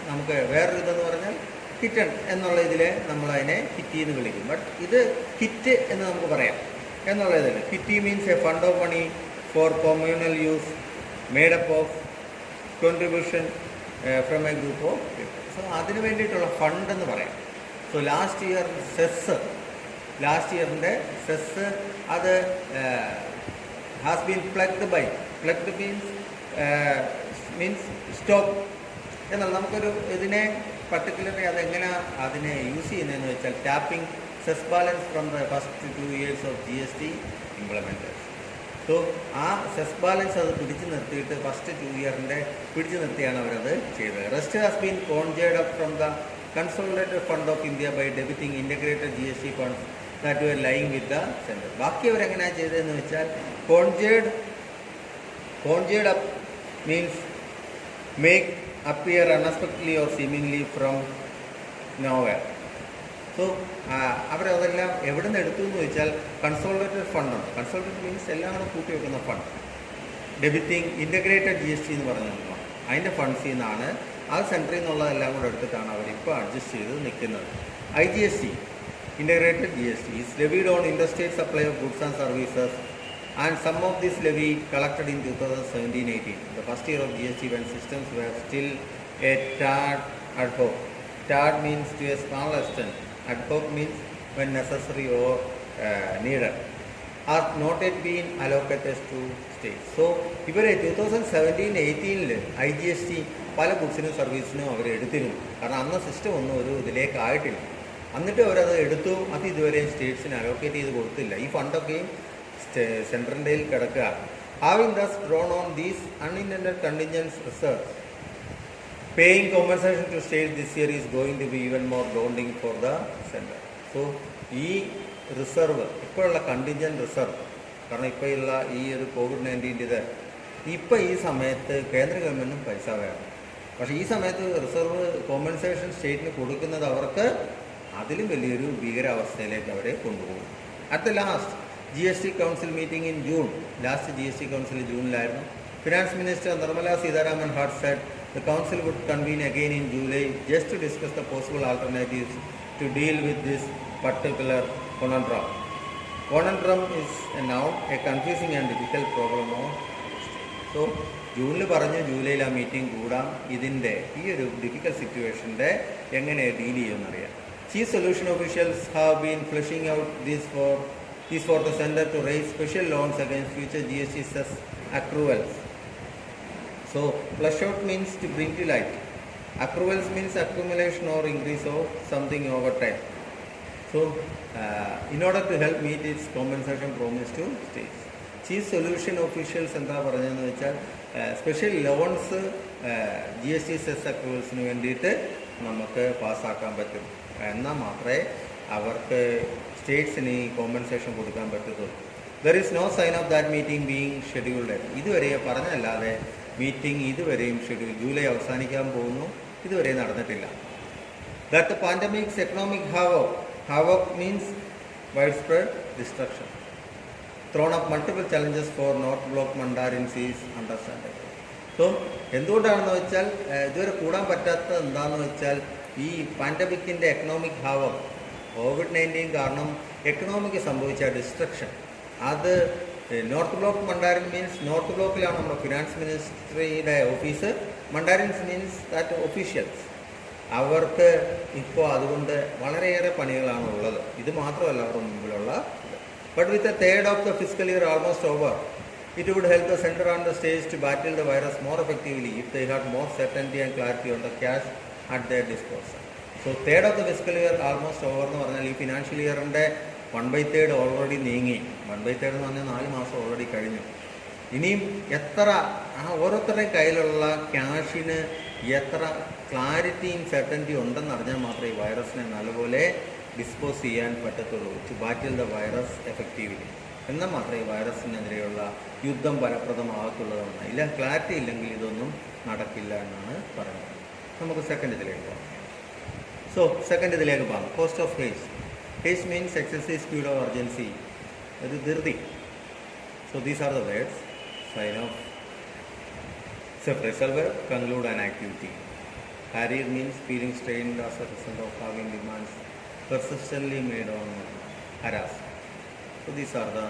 Speaker 2: നമുക്ക് വേറൊരു ഇതെന്ന് പറഞ്ഞാൽ കിറ്റൺ എന്നുള്ള ഇതിൽ നമ്മളതിനെ കിറ്റി എന്ന് വിളിക്കും. ബട്ട് ഇത് കിറ്റ് എന്ന് നമുക്ക് പറയാം എന്നുള്ള ഇതിൽ. Kitty means a fund of money for communal use made up of contribution from a group of people. So അതിന് വേണ്ടിയിട്ടുള്ള ഫണ്ട് എന്ന് പറയാം. സോ ലാസ്റ്റ് ഇയറിൻ്റെ സെസ് അത് has been plugged means stop എന്നാൽ നമുക്കൊരു ഇതിനെ പർട്ടിക്കുലർലി അതെങ്ങനെ അതിനെ യൂസ് ചെയ്യുന്നതെന്ന് വെച്ചാൽ tapping cess balance from the first 2 years of GST implementation. So ആ സെസ് ബാലൻസ് അത് പിടിച്ചു നിർത്തിയിട്ട് ഫസ്റ്റ് 2 year പിടിച്ചു നിർത്തിയാണ് അവരത് ചെയ്തത്. Rest has been conjured up from the consolidated fund of India by debiting integrated GST funds that were lying with the centre. ബാക്കി അവരെങ്ങനെയാണ് ചെയ്തതെന്ന് വെച്ചാൽ conjured up means make appear unexpectedly or seemingly from nowhere. So അവരതെല്ലാം എവിടെ നിന്ന് എടുത്തു എന്ന് വെച്ചാൽ കൺസോളിഡേറ്റഡ് ഫണ്ടുണ്ട്. കൺസോളിഡേറ്റഡ് മീൻസ് എല്ലാം കൂടെ കൂട്ടി വെക്കുന്ന ഫണ്ട്. ഡെബിറ്റിംഗ് ഇൻ്റഗ്രേറ്റഡ് GST എന്ന് പറഞ്ഞിട്ടുള്ള അതിൻ്റെ ഫണ്ട്സിൽ നിന്നാണ്, ആ സെൻറ്ററിൽ നിന്നുള്ളതെല്ലാം കൂടെ എടുത്തിട്ടാണ് അവരിപ്പോൾ അഡ്ജസ്റ്റ് ചെയ്ത് നിൽക്കുന്നത്. IGST integrated GST is levied on interstate supply of goods and services and some of this levy collected in 2017-18. The first year of GST when systems were still a tad ad hoc. Tad means to a small extent. Ad hoc means when necessary or needed. Are not yet been allocated to states. So ഇവരെ 2017-18 IGST പല ഗുഡ്സിനും സർവീസിനും അവർ എടുത്തിരുന്നു. കാരണം അന്ന് system ഒന്നും ഒരു ഇതിലേക്കായിട്ടില്ല. എന്നിട്ട് അവരത് എടുത്തു. അത് ഇതുവരെയും സ്റ്റേറ്റ്സിന് അലോക്കേറ്റ് ചെയ്ത് കൊടുത്തില്ല. ഈ ഫണ്ടൊക്കെയും സെൻട്രലിൻ്റെ കിടക്കുക. Having thus drawn on these unintended contingent reserves, paying compensation to states this year is going to be even more daunting for the center. So ഈ റിസർവ് ഇപ്പോഴുള്ള കണ്ടിൻജൻറ്റ് റിസർവ്, കാരണം ഇപ്പോഴുള്ള ഈ ഒരു COVID-19 ഇപ്പോൾ ഈ സമയത്ത് കേന്ദ്ര ഗവൺമെൻറ്റും പൈസ വേണം. പക്ഷേ ഈ സമയത്ത് റിസർവ് കോമ്പൻസേഷൻ സ്റ്റേറ്റിന് കൊടുക്കുന്നത് അവർക്ക് അതിലും വലിയൊരു ഭീകരാവസ്ഥയിലേക്ക് അവരെ കൊണ്ടുപോകും. At the last GST council meeting in June, last GST council ജൂണിലായിരുന്നു. Finance minister Nirmala Sitharaman had said the council would convene again in July just to discuss the possible alternatives to deal with this particular conundrum. Conundrum is a noun, a confusing and difficult problem of. So ജൂണിൽ പറഞ്ഞ് ജൂലൈയിൽ ആ meeting കൂടാം. ഇതിൻ്റെ ഈ ഒരു difficult സിറ്റുവേഷൻ്റെ എങ്ങനെ ഡീൽ ചെയ്യുമെന്നറിയാം. Chief solution officials have been flushing out these for the center to raise special loans against future GST cess accruals. So flush out means to bring to light. Accruals means accumulation or increase of something over time. So in order to help meet its compensation promise to states, chief solution officials എന്താ പറഞ്ഞതെന്ന് വെച്ചാൽ special loans GST cess അക്രൂവൽസിന് വേണ്ടിയിട്ട് നമുക്ക് പാസ്സാക്കാൻ പറ്റും. എന്നാൽ മാത്രമേ അവർക്ക് സ്റ്റേറ്റ്സിന് ഈ കോമ്പൻസേഷൻ കൊടുക്കാൻ പറ്റത്തുള്ളൂ. There is no sign of that meeting being scheduled. ഇതുവരെ പറഞ്ഞല്ലാതെ മീറ്റിംഗ് ഇതുവരെയും ഷെഡ്യൂൾ ജൂലൈ അവസാനിക്കാൻ പോകുന്നു, ഇതുവരെ നടന്നിട്ടില്ല. That the pandemic's economic havoc means widespread destruction. Thrown up multiple challenges for North Block Mandarins is understandable. So എന്തുകൊണ്ടാണെന്ന് വെച്ചാൽ ഇതുവരെ കൂടാൻ പറ്റാത്ത എന്താണെന്ന് വെച്ചാൽ ഈ പാൻഡമിക്കിൻ്റെ എക്കണോമിക് ഹാവം COVID-19 കാരണം എക്കണോമിക്ക് സംഭവിച്ച ഡിസ്ട്രക്ഷൻ അത് North Block mandarin means North ബ്ലോക്കിലാണ് നമ്മുടെ ഫിനാൻസ് മിനിസ്ട്രിയുടെ office. Mandarins means that officials. അവർക്ക് ഇപ്പോൾ അതുകൊണ്ട് വളരെയേറെ പണികളാണ് ഉള്ളത്. ഇത് മാത്രമല്ല അവരുടെ മുമ്പിലുള്ള. But with a third of the physical year almost over, it would help the center on the stage to battle the virus more effectively if they had more certainty and clarity on the cash at their disposal. So third of the fiscal year almost over എന്ന് പറഞ്ഞാൽ ഈ financial ഇയറിൻ്റെ 1/3 already നീങ്ങി. 1/3 എന്ന് പറഞ്ഞാൽ 4 മാസം already കഴിഞ്ഞു. ഇനിയും എത്ര ഓരോരുത്തരുടെയും കയ്യിലുള്ള ക്യാഷിന് എത്ര ക്ലാരിറ്റിയും സെർട്ടൻറ്റിയും ഉണ്ടെന്ന് അറിഞ്ഞാൽ മാത്രമേ ഈ വൈറസിനെ നല്ലപോലെ ഡിസ്പോസ് ചെയ്യാൻ പറ്റത്തുള്ളൂ. To battle the virus effectively. എന്നാൽ മാത്രമേ ഈ വൈറസിനെതിരെയുള്ള യുദ്ധം ഫലപ്രദമാകത്തുള്ളതാണ്. ഇല്ല, ക്ലാരിറ്റി ഇല്ലെങ്കിൽ ഇതൊന്നും നടക്കില്ല എന്നാണ് പറയുന്നത്. നമുക്ക് സെക്കൻഡ് ഇതിലേക്ക് പോകാം. സോ സെക്കൻഡ് ഇതിലേക്ക് പോകാം. Cost of haste. Haste means excessive speed of urgency, ഒരു ധൃതി. So these are the words. Sign off phrasal verb, conclude an activity. Harried means feeling strained as a result of having demands persistently made on harass. So these are the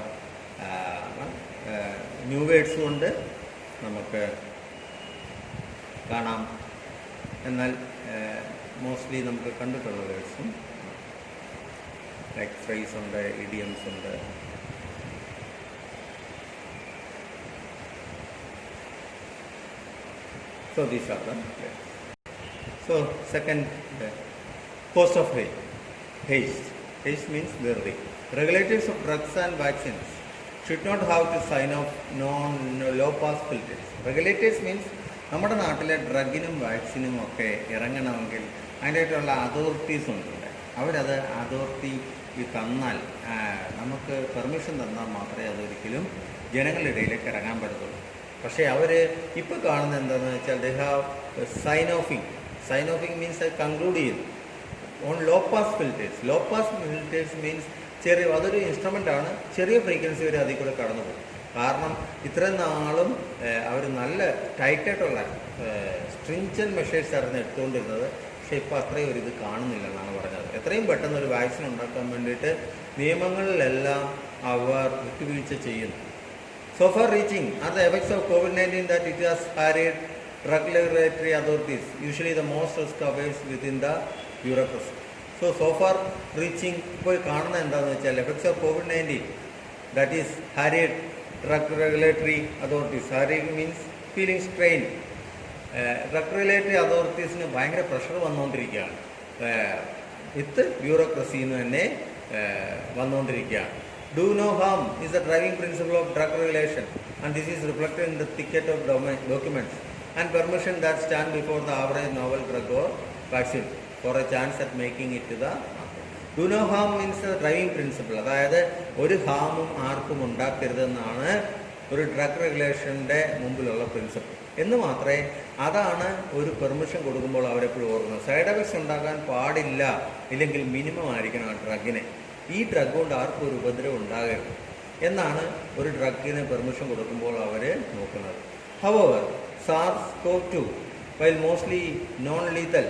Speaker 2: new words കൊണ്ട് നമുക്ക് കാണാം. എന്നാൽ mostly നമുക്ക് കണ്ടിട്ടുള്ള വേർഡ്സും like phrase ഉണ്ട്, idioms ഉണ്ട്. So these are the words. So second, cost of haste. Haste means ധൃതി. Regulators of drugs and vaccines should not have to sign off low pass filters. Regulators means നമ്മുടെ നാട്ടിലെ ഡ്രഗിനും വാക്സിനും ഒക്കെ ഇറങ്ങണമെങ്കിൽ അതിൻ്റെതായിട്ടുള്ള authorities ഉണ്ട്. അവരത് അതോറിറ്റി തന്നാൽ, നമുക്ക് പെർമിഷൻ തന്നാൽ മാത്രമേ അതൊരിക്കലും ജനങ്ങളുടെ ഇടയിലേക്ക് ഇറങ്ങാൻ പറ്റത്തുള്ളൂ. പക്ഷേ അവർ ഇപ്പോൾ കാണുന്നത് എന്താണെന്ന് വെച്ചാൽ they have sign offing means അത് കൺക്ലൂഡ് ചെയ്തു on low pass filters. Low pass filters means അതൊരു ഇൻസ്ട്രുമെൻ്റാണ്. ചെറിയ ഫ്രീക്വൻസി വരെ അതിൽ കൂടെ കടന്നു പോകും. കാരണം ഇത്രയും നാളും അവർ നല്ല ടൈറ്റായിട്ടുള്ള സ്ട്രിഞ്ചൻ മെഷേഴ്സ് ആയിരുന്നു എടുത്തുകൊണ്ടിരുന്നത്. പക്ഷേ ഇപ്പോൾ അത്രയും ഒരു ഇത് കാണുന്നില്ലെന്നാണ് പറഞ്ഞത്. എത്രയും പെട്ടെന്ന് ഒരു വാക്സിൻ ഉണ്ടാക്കാൻ വേണ്ടിയിട്ട് നിയമങ്ങളിലെല്ലാം അവർ വിട്ടുവീഴ്ച ചെയ്യുന്നു. So far reaching are the effects of COVID-19 that it has harried regulatory authorities. Usually the most risk awaits within the bureaucracy. So far reaching ഇപ്പോൾ കാണുന്നത് എന്താണെന്ന് വെച്ചാൽ effects of COVID-19 that is harried regulatory authorities. Harried means feeling strained. Regulatory authoritiesന് ഭയങ്കര pressure വന്നുകൊണ്ടിരിക്കുകയാണ്. വിത്ത് ബ്യൂറോക്രസിന്ന് തന്നെ വന്നുകൊണ്ടിരിക്കുകയാണ്. Do no harm is the driving principle of drug regulation, and this is reflected in the thicket of documents and permission that stand before the average novel drug or vaccine for a chance at making it to the market. Do no harm means the driving principle. അതായത് ഒരു ഹാമും ആർക്കും ഉണ്ടാക്കരുതെന്നാണ് ഒരു drug റെഗുലേഷൻ്റെ മുമ്പിലുള്ള principle. എന്ന് മാത്രമേ അതാണ് ഒരു permission കൊടുക്കുമ്പോൾ അവരെപ്പോഴും ഓർക്കുന്നത്. സൈഡ് എഫക്ട്സ് ഉണ്ടാകാൻ പാടില്ല, ഇല്ലെങ്കിൽ മിനിമം ആയിരിക്കണം ആ ഡ്രഗിനെ. ഈ ഡ്രഗ് കൊണ്ട് ആർക്കും ഒരു ഉപദ്രവം ഉണ്ടാകരുത് എന്നാണ് ഒരു ഡ്രഗിന് പെർമിഷൻ കൊടുക്കുമ്പോൾ അവർ നോക്കുന്നത്. However, SARS-CoV-2, while mostly non-lethal,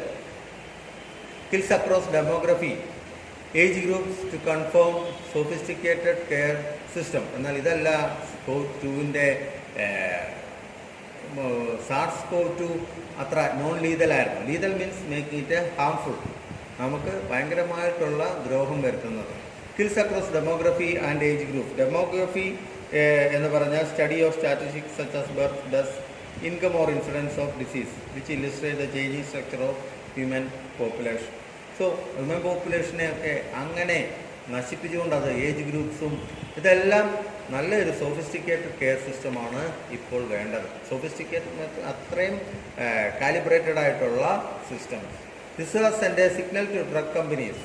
Speaker 2: kills across demography, age groups to confirm sophisticated care system. എന്നാൽ ഇതല്ല COVID-2ൻ്റെ SARS-CoV-2 അത്ര നോൺ ലീതലായിരുന്നു. Lethal means making it harmful, നമുക്ക് ഭയങ്കരമായിട്ടുള്ള ദ്രോഹം വരുത്തുന്നത്. Kills across demography and age group. Demography എന്ന് പറഞ്ഞാൽ study of statistics such as birth, death, income or incidence of disease which illustrate the changing structure of human population. So human പോപ്പുലേഷനെയൊക്കെ അങ്ങനെ നശിപ്പിച്ചുകൊണ്ട് അത് ഏജ് ഗ്രൂപ്പ്സും ഇതെല്ലാം നല്ലൊരു സോഫിസ്റ്റിക്കേറ്റഡ് കെയർ സിസ്റ്റമാണ് ഇപ്പോൾ വേണ്ടത്. സോഫിസ്റ്റിക്കേറ്റഡ് അത്രയും കാലിബ്രേറ്റഡ് ആയിട്ടുള്ള system. This has sent a signal to drug companies,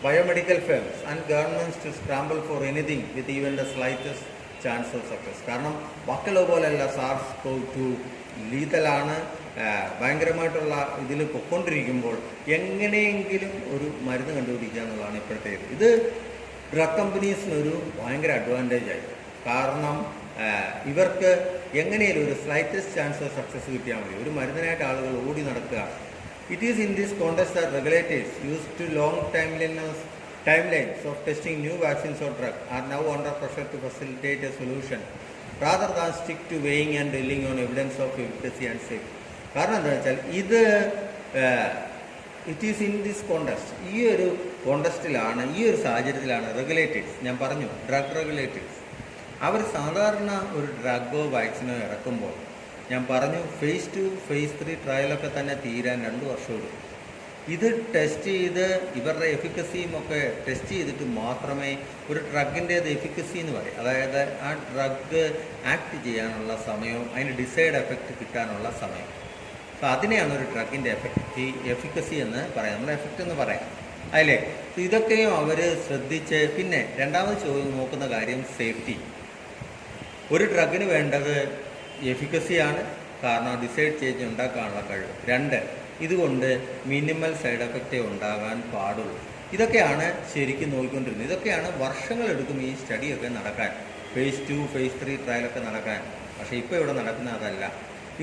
Speaker 2: biomedical firms and governments to scramble for anything with even the slightest chance of success. കാരണം ബാക്കിയുള്ള പോലെയല്ല SARS-CoV-2 ലീതലാണ്, ഭയങ്കരമായിട്ടുള്ള ഇതിൽ പൊയ്ക്കൊണ്ടിരിക്കുമ്പോൾ എങ്ങനെയെങ്കിലും ഒരു മരുന്ന് കണ്ടുപിടിക്കുക എന്നുള്ളതാണ് ഇപ്പോഴത്തേത്. ഇത് ഡ്രഗ് കമ്പനീസിനൊരു ഭയങ്കര അഡ്വാൻറ്റേജ് ആയി. കാരണം ഇവർക്ക് എങ്ങനെയും ഒരു സ്ലൈറ്റസ്റ്റ് ചാൻസ് ഓഫ് സക്സസ് കിട്ടിയാൽ മതി. ഒരു മരുന്നിനായിട്ട് ആളുകൾ ഓടി നടക്കുക. It is in this context that regulators use to long timelines of testing new vaccines or drugs are now under pressure to facilitate a solution rather than stick to weighing and relying on evidence of efficacy and safety. കാരണം എന്താ വെച്ചാൽ ഇത് it is in this contest, ഈ ഒരു കോണ്ടസ്റ്റിലാണ്, ഈ ഒരു സാഹചര്യത്തിലാണ് regulators, ഞാൻ പറഞ്ഞു ഡ്രഗ് റെഗുലേറ്റേഴ്സ്, അവർ സാധാരണ ഒരു ഡ്രഗോ വാക്സിനോ ഇറക്കുമ്പോൾ ഞാൻ പറഞ്ഞു phase 2 phase 3 ട്രയലൊക്കെ തന്നെ തീരാൻ 2 വർഷം എടുക്കും. ഇത് ടെസ്റ്റ് ചെയ്ത് ഇവരുടെ എഫിക്കസിയും ഒക്കെ ടെസ്റ്റ് ചെയ്തിട്ട് മാത്രമേ ഒരു ഡ്രഗിൻ്റേത് എഫിക്കസി എന്ന് പറയും. അതായത് ആ ഡ്രഗ് ആക്ട് ചെയ്യാനുള്ള സമയവും അതിന് ഡിസൈഡ് എഫക്റ്റ് കിട്ടാനുള്ള സമയം. അപ്പോൾ അതിനെയാണ് ഒരു ഡ്രഗിൻ്റെ എഫിക്കസി എന്ന് പറയാം, നമ്മൾ എഫക്റ്റ് എന്ന് പറയാം അല്ലേ. ഇതൊക്കെയും അവർ ശ്രദ്ധിച്ച്, പിന്നെ രണ്ടാമത് നോക്കുന്ന കാര്യം സേഫ്റ്റി. ഒരു ഡ്രഗിന് വേണ്ടത് എഫിക്കസിയാണ്, കാരണം ഡിസൈഡ് ചേഞ്ച് ഉണ്ടാക്കാനുള്ള കഴിവ്. 2, ഇതുകൊണ്ട് മിനിമൽ സൈഡ് എഫക്റ്റേ ഉണ്ടാകാൻ പാടുള്ളൂ. ഇതൊക്കെയാണ് ശരിക്കും നോക്കിക്കൊണ്ടിരുന്നത്. ഇതൊക്കെയാണ് വർഷങ്ങളെടുക്കും ഈ സ്റ്റഡിയൊക്കെ നടക്കാൻ, phase 2 phase 3 ട്രയലൊക്കെ നടക്കാൻ. പക്ഷേ ഇപ്പോൾ ഇവിടെ നടക്കുന്ന അതല്ല.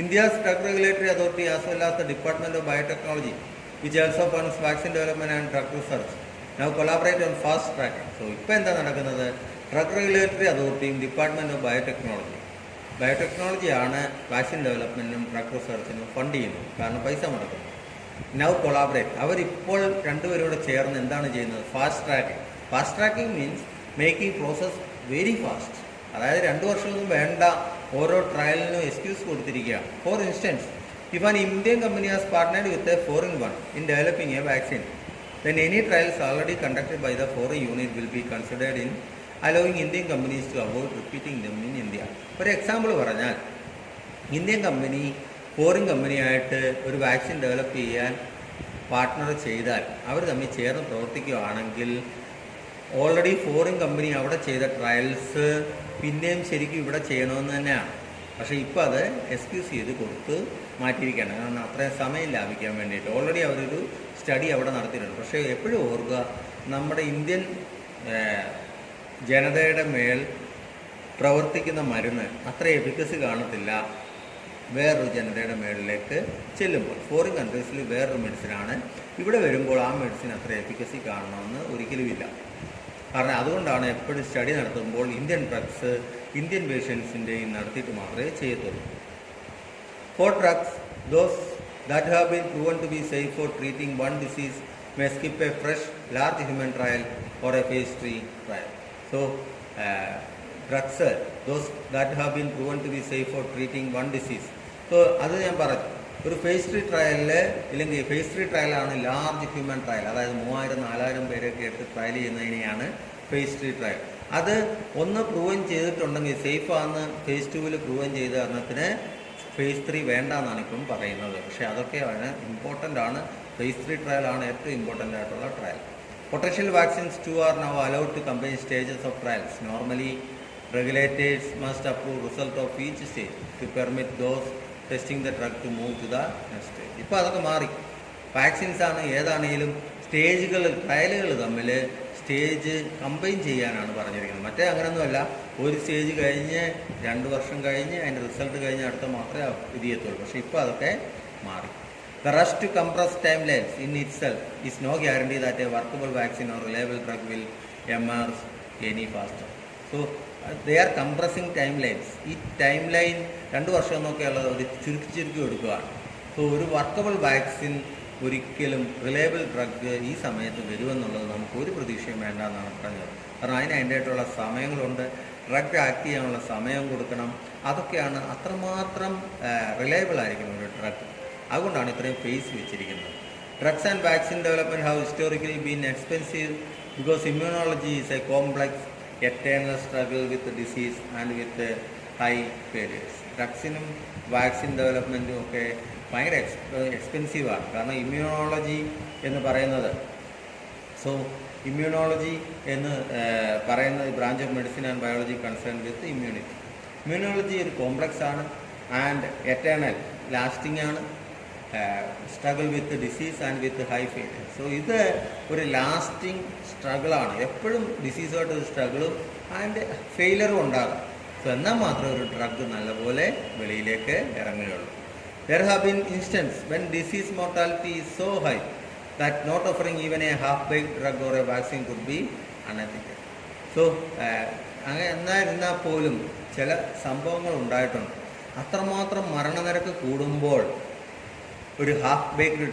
Speaker 2: India's drug regulatory authority as well as the department of biotechnology which also funds vaccine development and drug research now collaborate on fast tracking. So ഇപ്പോൾ എന്താ നടക്കുന്നത്? ഡ്രഗ് റെഗുലേറ്ററി അതോറിറ്റിയും ഡിപ്പാർട്ട്മെൻറ്റ് ഓഫ് ബയോടെക്നോളജിയാണ് വാക്സിൻ ഡെവലപ്മെൻറ്റിനും ഡ്രഗ് റിസർച്ചിനും fund ചെയ്യുന്നത്, കാരണം പൈസ മുടക്കുന്നു. നൗ കൊളാബറേറ്റ്, അവരിപ്പോൾ രണ്ടുപേരോട് ചേർന്ന് എന്താണ് ചെയ്യുന്നത്? Fast tracking means making process very fast. അതായത് 2 വർഷമൊന്നും വേണ്ട, ഓരോ ട്രയലിനും എക്സ്ക്യൂസ് കൊടുത്തിരിക്കുക. For instance, if an Indian company has partnered with a foreign one in developing a vaccine, then any trials already conducted by the foreign unit will be considered in allowing Indian companies to avoid repeating them in India. ഒരു example പറഞ്ഞാൽ, Indian company foreign കമ്പനിയായിട്ട് ഒരു vaccine develop ചെയ്യാൻ partner ചെയ്താൽ, അവർ തമ്മിൽ ചേർന്ന് പ്രവർത്തിക്കുകയാണെങ്കിൽ already foreign company അവിടെ ചെയ്ത ട്രയൽസ് പിന്നെയും ശരിക്കും ഇവിടെ ചെയ്യണമെന്ന് തന്നെയാണ്. പക്ഷേ ഇപ്പോൾ അത് എക്സ്ക്യൂസ് ചെയ്ത് കൊടുത്ത് മാറ്റിയിരിക്കുകയാണ്, കാരണം അത്രയും സമയം ലാഭിക്കാൻ വേണ്ടിയിട്ട്. ഓൾറെഡി അവരൊരു സ്റ്റഡി അവിടെ നടത്തിയിട്ടുണ്ട്. പക്ഷേ എപ്പോഴും ഓർക്കുക, നമ്മുടെ ഇന്ത്യൻ ജനതയുടെ മേൽ പ്രവർത്തിക്കുന്ന മരുന്ന് അത്ര എഫിക്കസി കാണത്തില്ല വേറൊരു ജനതയുടെ മേളിലേക്ക് ചെല്ലുമ്പോൾ. ഫോറിൻ കൺട്രീസിൽ വേറൊരു മെഡിസിനാണ്, ഇവിടെ വരുമ്പോൾ ആ മെഡിസിൻ അത്ര എഫിക്കസി കാണണമെന്ന് ഒരിക്കലുമില്ല. കാരണം അതുകൊണ്ടാണ് എപ്പോഴും സ്റ്റഡി നടത്തുമ്പോൾ ഇന്ത്യൻ ഡ്രഗ്സ് ഇന്ത്യൻ പേഷ്യൻസിൻ്റെയും നടത്തിയിട്ട് മാത്രമേ ചെയ്യത്തുള്ളൂ. Four drugs those that have been proven to be safe for treating one disease may skip a fresh large human trial or a phase 3 trial. So drugs those that have been proven to be safe for treating one disease. So അത് ഞാൻ പറഞ്ഞു, ഒരു phase 3 ട്രയലിൽ ഇല്ലെങ്കിൽ phase 3 ട്രയലാണ് large human trial, അതായത് 3000-4000 പേരൊക്കെ എടുത്ത് trial ചെയ്യുന്നതിനെയാണ് phase 3 trial. അത് ഒന്ന് പ്രൂവൻ ചെയ്തിട്ടുണ്ടെങ്കിൽ സേഫാണെന്ന് phase 2 പ്രൂവൻ ചെയ്ത കാരണത്തിന് phase 3 വേണ്ട എന്നാണ് ഇപ്പം പറയുന്നത്. പക്ഷേ അതൊക്കെയാണ് ഇമ്പോർട്ടൻ്റ് ആണ്. phase 3 ട്രയലാണ് ഏറ്റവും ഇമ്പോർട്ടൻ്റ് ആയിട്ടുള്ള trial. Potential vaccines 2 are now allowed to combine stages of trials. Normally, regulators must approve result of each stage to permit those testing the drug to move to the next stage. ഇപ്പോൾ അതൊക്കെ മാറി. Vaccines ആണ് ഏതാണെങ്കിലും സ്റ്റേജുകൾ, ട്രയലുകൾ തമ്മിൽ stage combine ചെയ്യാനാണ് പറഞ്ഞിരിക്കുന്നത്. മറ്റേ അങ്ങനെയൊന്നുമല്ല, ഒരു സ്റ്റേജ് കഴിഞ്ഞ് 2 വർഷം കഴിഞ്ഞ് അതിൻ്റെ റിസൾട്ട് കഴിഞ്ഞ് അടുത്ത മാത്രമേ ഇത് ചെയ്യത്തുള്ളൂ. പക്ഷേ ഇപ്പോൾ അതൊക്കെ മാറി. The rush to compress timelines in itself is no guarantee that a workable vaccine or reliable drug will emerge any faster. So they are compressing timelines. ഈ ടൈംലൈൻ 2 വർഷം എന്നൊക്കെയുള്ളത് ഒരു ചുരുക്കി കൊടുക്കുകയാണ്. സോ ഒരു വർക്കബിൾ വാക്സിൻ ഒരിക്കലും റിലയബിൾ ഡ്രഗ് ഈ സമയത്ത് വരുമെന്നുള്ളത് നമുക്ക് ഒരു പ്രതീക്ഷയും വേണ്ട എന്നാണ് പറഞ്ഞത്. കാരണം അതിനായിട്ടുള്ള സമയങ്ങളുണ്ട്, ഡ്രഗ് ആക്ട് ചെയ്യാനുള്ള സമയം കൊടുക്കണം. അതൊക്കെയാണ് അത്രമാത്രം റിലയബിൾ ആയിരിക്കണം ഒരു ഡ്രഗ്. അതുകൊണ്ടാണ് ഇത്രയും ഫേസ് വെച്ചിരിക്കുന്നത്. Drugs and vaccine development have historically been expensive because immunology is a complex eternal struggle with disease and with high failures. ഡ്രഗ്സിനും വാക്സിൻ ഡെവലപ്മെൻറ്റും ഒക്കെ ഭയങ്കര എക്സ്പെൻസീവാണ്. കാരണം ഇമ്മ്യൂണോളജി എന്ന് പറയുന്നത്, സോ ഇമ്മ്യൂണോളജി എന്ന് പറയുന്ന branch of medicine and biology concern with immunity. Immunology ഒരു കോംപ്ലക്സ് ആണ് ആൻഡ് എറ്റേണൽ ലാസ്റ്റിംഗ് ആണ്, struggle with disease and with high failure. So ഇത് ഒരു ലാസ്റ്റിംഗ് സ്ട്രഗിളാണ്, എപ്പോഴും ഡിസീസുമായിട്ട് ഒരു സ്ട്രഗിളും ആൻഡ് ഫെയിലറും ഉണ്ടാകും. സോ എന്നാൽ മാത്രമേ ഒരു ഡ്രഗ് നല്ലപോലെ വെളിയിലേക്ക് ഇറങ്ങുകയുള്ളൂ. There have been instances when disease mortality is so high that not offering even a half-baked drug or a vaccine could be unethical. So, അങ്ങനെ എന്നായിരുന്നാൽ പോലും ചില സംഭവങ്ങൾ ഉണ്ടായിട്ടുണ്ട്. അത്രമാത്രം മരണനിരക്ക് കൂടുമ്പോൾ ഒരു ഹാഫ് ബേക്ക്ഡ്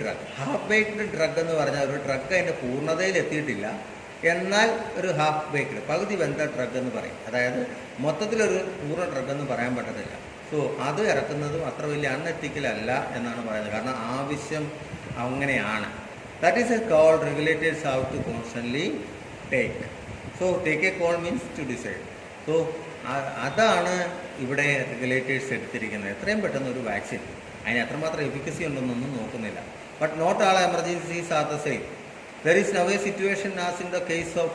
Speaker 2: ഡ്രഗ് എന്ന് പറഞ്ഞാൽ ഒരു ഡ്രഗ് അതിൻ്റെ പൂർണ്ണതയിൽ എത്തിയിട്ടില്ല, എന്നാൽ ഒരു ഹാഫ് ബേക്ക്ഡ് പകുതി വെന്ത ഡ്രഗ് എന്ന് പറയും. അതായത് മൊത്തത്തിലൊരു പൂർണ്ണ ഡ്രഗ് എന്ന് പറയാൻ പറ്റത്തില്ല. സോ അത് ഇറക്കുന്നതും അത്ര വലിയ അൺഎത്തിക്കലല്ല എന്നാണ് പറയുന്നത്. കാരണം ആവശ്യം അങ്ങനെയാണ്. That is a call regulators how to constantly take. So take a call means to decide. So അതാണ് ഇവിടെ റെഗുലേറ്റേഴ്സ് എടുത്തിരിക്കുന്നത്. എത്രയും പെട്ടെന്ന് ഒരു വാക്സിൻ, അതിന് എത്രമാത്രം എഫിക്കസി ഉണ്ടെന്നൊന്നും നോക്കുന്നില്ല. But not all emergencies are the same. There is now a situation as in the case of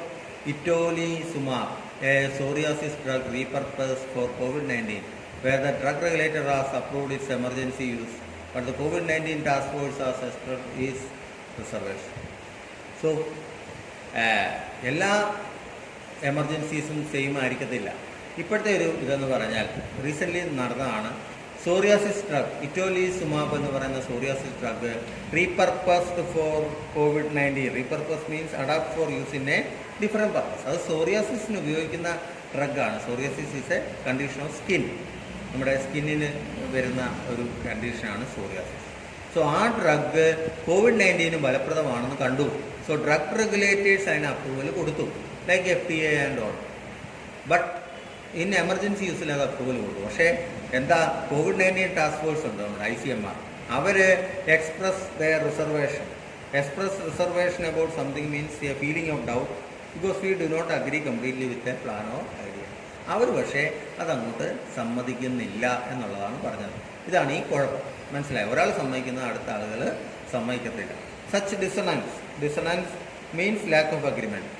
Speaker 2: itolizumab, a psoriasis drug repurposed for COVID-19, where the drug regulator has approved its emergency use, but the COVID-19 task force has expressed its reservation. So, എല്ലാ എമർജൻസീസും same ആയിരിക്കത്തില്ല. ഇപ്പോഴത്തെ ഒരു ഇതെന്ന് പറഞ്ഞാൽ recently നടന്നതാണ്. Psoriasis drug itolizumab എന്ന് പറയുന്ന psoriasis drug repurposed for COVID-19. Repurpose means adapt for use in a different purpose. അത് സോറിയാസിസിന് ഉപയോഗിക്കുന്ന ഡ്രഗാണ്. Psoriasis is a condition of skin. നമ്മുടെ സ്കിന്നിന് വരുന്ന ഒരു കണ്ടീഷനാണ് സോറിയാസിസ്. സോ ആ ഡ്രഗ് COVID-19 ഫലപ്രദമാണെന്ന് കണ്ടു. സോ ഡ്രഗ് റെഗുലേറ്റേഴ്സ് അതിന് അപ്രൂവൽ കൊടുത്തു, like FDA and all. But in emergency യൂസിൽ അത് അപ്രൂവൽ കൊടുത്തു. പക്ഷേ എന്താ, COVID-19 ടാസ്ക് ഫോഴ്സ് ഉണ്ട് നമ്മുടെ ICMR, അവർ express reservation about something means a feeling of doubt because we do not agree completely with a plan or idea. അവർ പക്ഷേ അതങ്ങോട്ട് സമ്മതിക്കുന്നില്ല എന്നുള്ളതാണ് പറഞ്ഞത്. ഇതാണ് ഈ കുഴപ്പം. മനസ്സിലായി? ഒരാൾ സമ്മതിക്കുന്ന അടുത്ത ആളുകൾ സമ്മതിക്കത്തില്ല. Such dissonance means lack of agreement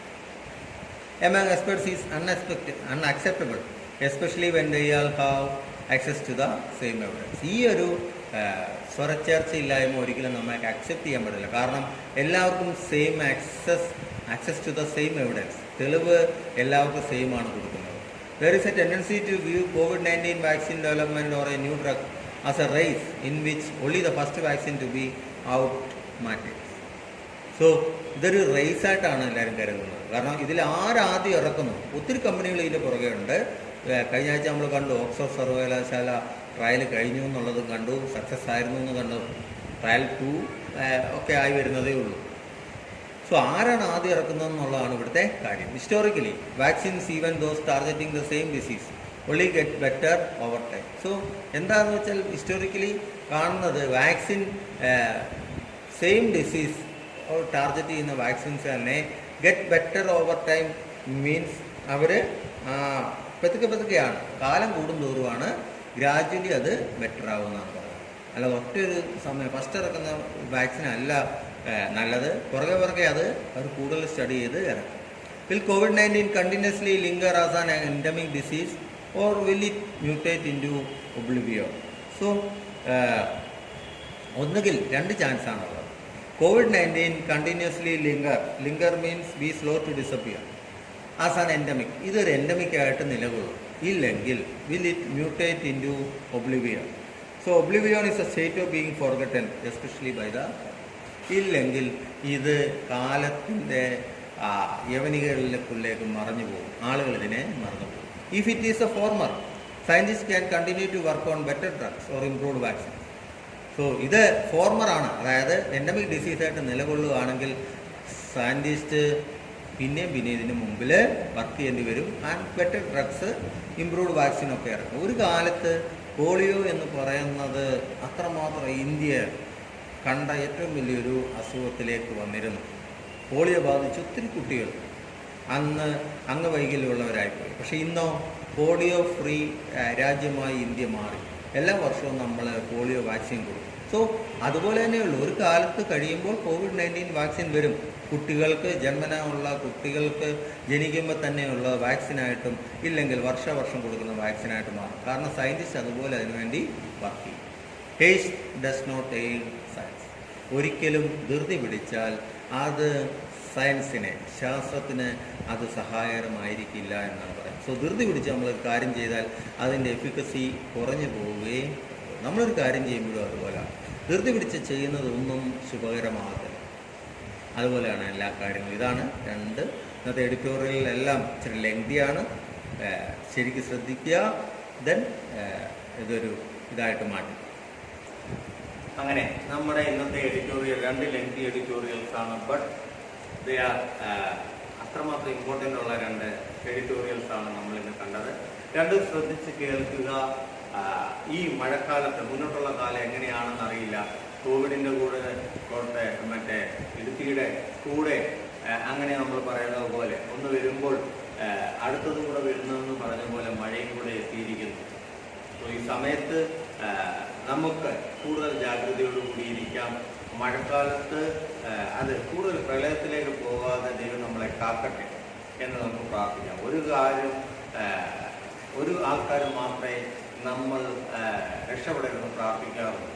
Speaker 2: among experts is unacceptable, especially when they all have access to the same evidence. ഈ ഒരു സ്വരച്ചേർച്ചയില്ലായ്മ ഒരിക്കലും നമുക്ക് അക്സെപ്റ്റ് ചെയ്യാൻ പറ്റില്ല. കാരണം എല്ലാവർക്കും same access to the same evidence, തെളിവ് എല്ലാവർക്കും സെയിം ആണ് കൊടുക്കുന്നത്. There is a tendency to view COVID-19 vaccine development or a new drug as a race in which only the first vaccine to be out matters. So ഇതൊരു റേസായിട്ടാണ് എല്ലാവരും കരുതുന്നത്. കാരണം ഇതിൽ ആദ്യം ഇറക്കുന്നു, ഒത്തിരി കമ്പനികൾ ഇതിൻ്റെ പുറകെ ഉണ്ട്. കഴിഞ്ഞ ആഴ്ച നമ്മൾ കണ്ടു, ഓക്സ്ഫോർഡ് സർവകലാശാല ട്രയൽ കഴിഞ്ഞു എന്നുള്ളതും കണ്ടു, സക്സസ് ആയിരുന്നു എന്ന് കണ്ടു. ട്രയൽ 2 ഒക്കെ ആയി വരുന്നതേ ഉള്ളൂ. സോ ആരാണ് ആദ്യം ഇറക്കുന്നതെന്നുള്ളതാണ് ഇവിടുത്തെ കാര്യം. Historically vaccines even those targeting the same disease only get better over time. So എന്താണെന്ന് വെച്ചാൽ ഹിസ്റ്റോറിക്കലി കാണുന്നത് വാക്സിൻ സെയിം ഡിസീസ് ടാർഗറ്റ് ചെയ്യുന്ന വാക്സിൻസ് തന്നെ get better over time means അവർ പതുക്കെയാണ്, കാലം കൂടുന്തോറുമാണ് ഗ്രാജ്വലി അത് ബെറ്റർ ആവുമെന്നാണ് പറയുന്നത്. അല്ല ഒറ്റൊരു സമയം ഫസ്റ്റ് ഇറക്കുന്ന വാക്സിൻ അല്ല നല്ലത്, പുറകെ അത് അവർ കൂടുതൽ സ്റ്റഡി ചെയ്ത് ഇറക്കും. Will COVID-19 continuously linger as an endemic disease or will it mutate into oblivion? So ഒന്നുകിൽ രണ്ട് ചാൻസ് ആണുള്ളത്. COVID-19 continuously linger means be slow to disappear as an endemic. ഇതൊരു എൻഡമിക് ആയിട്ട് നിലകൊള്ളും. ഇല്ലെങ്കിൽ will it mutate into oblivion? So oblivion is a state of being forgotten, especially by the. ഇല്ലെങ്കിൽ ഇത് കാലത്തിൻ്റെ യവനികളിലേക്കുള്ളിലേക്ക് മറഞ്ഞു പോകും, ആളുകൾ ഇതിനെ മറന്നു പോകും. If it is a former, scientists can continue to work on better drugs or improved vaccines. So ഇത് ഫോർമറാണ്, അതായത് എൻഡമിക് ഡിസീസായിട്ട് നിലകൊള്ളുകയാണെങ്കിൽ സയൻറ്റിസ്റ്റ് പിന്നെയും ഇതിന് മുമ്പിൽ വർക്ക് ചെയ്യേണ്ടി വരും. ആൻഡ് ബെറ്റർ ഡ്രഗ്സ്, ഇംപ്രൂവ്ഡ് വാക്സിനൊക്കെ ഇറക്കും. ഒരു കാലത്ത് പോളിയോ എന്ന് പറയുന്നത് അത്രമാത്രം ഇന്ത്യ കണ്ട ഏറ്റവും വലിയൊരു അസുഖത്തിലേക്ക് വന്നിരുന്നു. പോളിയോ ബാധിച്ച് ഒത്തിരി കുട്ടികൾ അന്ന് അംഗവൈകല്യമുള്ളവരായിപ്പോയി. പക്ഷേ ഇന്നോ പോളിയോ ഫ്രീ രാജ്യമായി ഇന്ത്യ മാറി. എല്ലാ വർഷവും നമ്മൾ പോളിയോ വാക്സിൻ കൊടുക്കും. സോ അതുപോലെ തന്നെയുള്ളൂ, ഒരു കാലത്ത് കഴിയുമ്പോൾ COVID-19 വാക്സിൻ വരും. കുട്ടികൾക്ക്, ജന്മനാ ഉള്ള കുട്ടികൾക്ക് ജനിക്കുമ്പോൾ തന്നെയുള്ള വാക്സിനായിട്ടും ഇല്ലെങ്കിൽ വർഷം കൊടുക്കുന്ന വാക്സിനായിട്ട് മാറും. കാരണം സയൻറ്റിസ്റ്റ് അതുപോലെ അതിനുവേണ്ടി വർക്ക് ചെയ്യും. Haste does not aid science. ഒരിക്കലും ധൃതി പിടിച്ചാൽ അത് സയൻസിനെ, ശാസ്ത്രത്തിന് അത് സഹായകരമായിരിക്കില്ല എന്നാണ് പറയുന്നത്. സോ ധൃതി പിടിച്ച് നമ്മളൊരു കാര്യം ചെയ്താൽ അതിൻ്റെ എഫിക്കസി കുറഞ്ഞു പോവുകയും, നമ്മളൊരു കാര്യം ചെയ്യുമ്പോഴും അതുപോലെയാണ്. ധൃതി പിടിച്ച് ചെയ്യുന്നതൊന്നും ശുഭകരമാകത്തില്ല. അതുപോലെയാണ് എല്ലാ കാര്യങ്ങളും. ഇതാണ് ഇന്നത്തെ എഡിറ്റോറിയലിലെല്ലാം ഇച്ചിരി ലെങ്തിയാണ്, ശരിക്കും ശ്രദ്ധിക്കുക. ദെൻ ഇതൊരു ഇതായിട്ട് മാറ്റി.
Speaker 1: അങ്ങനെ നമ്മുടെ ഇന്നത്തെ എഡിറ്റോറിയൽ 2 ലെങ്തി എഡിറ്റോറിയൽസ് ആണ്. ബട്ട് ദേ ആർ അത്രമാത്രം ഇമ്പോർട്ടൻ്റ് ഉള്ള 2 എഡിറ്റോറിയൽസ് ആണ് നമ്മളിന്ന് കണ്ടത്. 2 ശ്രദ്ധിച്ച് കേൾക്കുക. ഈ മഴക്കാലത്ത്, മുന്നോട്ടുള്ള കാലം എങ്ങനെയാണെന്ന് അറിയില്ല. കോവിഡിൻ്റെ കൂടെ മറ്റേ ഇടുക്കിയുടെ കൂടെ അങ്ങനെ നമ്മൾ പറയുന്നത് പോലെ ഒന്ന് വരുമ്പോൾ അടുത്തതും കൂടെ വരുന്നതെന്ന് പറഞ്ഞ പോലെ മഴയും കൂടെ എത്തിയിരിക്കുന്നു. സോ ഈ സമയത്ത് നമുക്ക് കൂടുതൽ ജാഗ്രതയോടുകൂടി ഇരിക്കാം. മഴക്കാലത്ത് അത് കൂടുതൽ പ്രളയത്തിലേക്ക് പോകാതെ ദൈവം നമ്മളെ കാക്കട്ടെ എന്ന് നമുക്ക് പ്രാർത്ഥിക്കാം. ഒരു ആൾക്കാർ മാത്രമേ നമ്മൾ രക്ഷപ്പെടരുതെന്ന് പ്രാർത്ഥിക്കാറുള്ളൂ.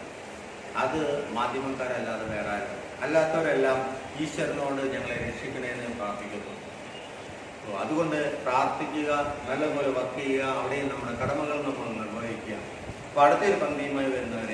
Speaker 1: അത് മാധ്യമക്കാരല്ലാതെ വേറെ ആരും. അല്ലാത്തവരെല്ലാം ഈശ്വരനോട് ഞങ്ങളെ രക്ഷിക്കണമെന്ന് പ്രാർത്ഥിക്കുന്നു. സോ അതുകൊണ്ട് പ്രാർത്ഥിക്കുക, നല്ലപോലെ വർക്ക് ചെയ്യുക, അവിടെയും നമ്മുടെ കടമകൾ നമ്മൾ നിർവഹിക്കുക. അപ്പോൾ അടുത്തൊരു പന്തിയുമായി വരുന്നത്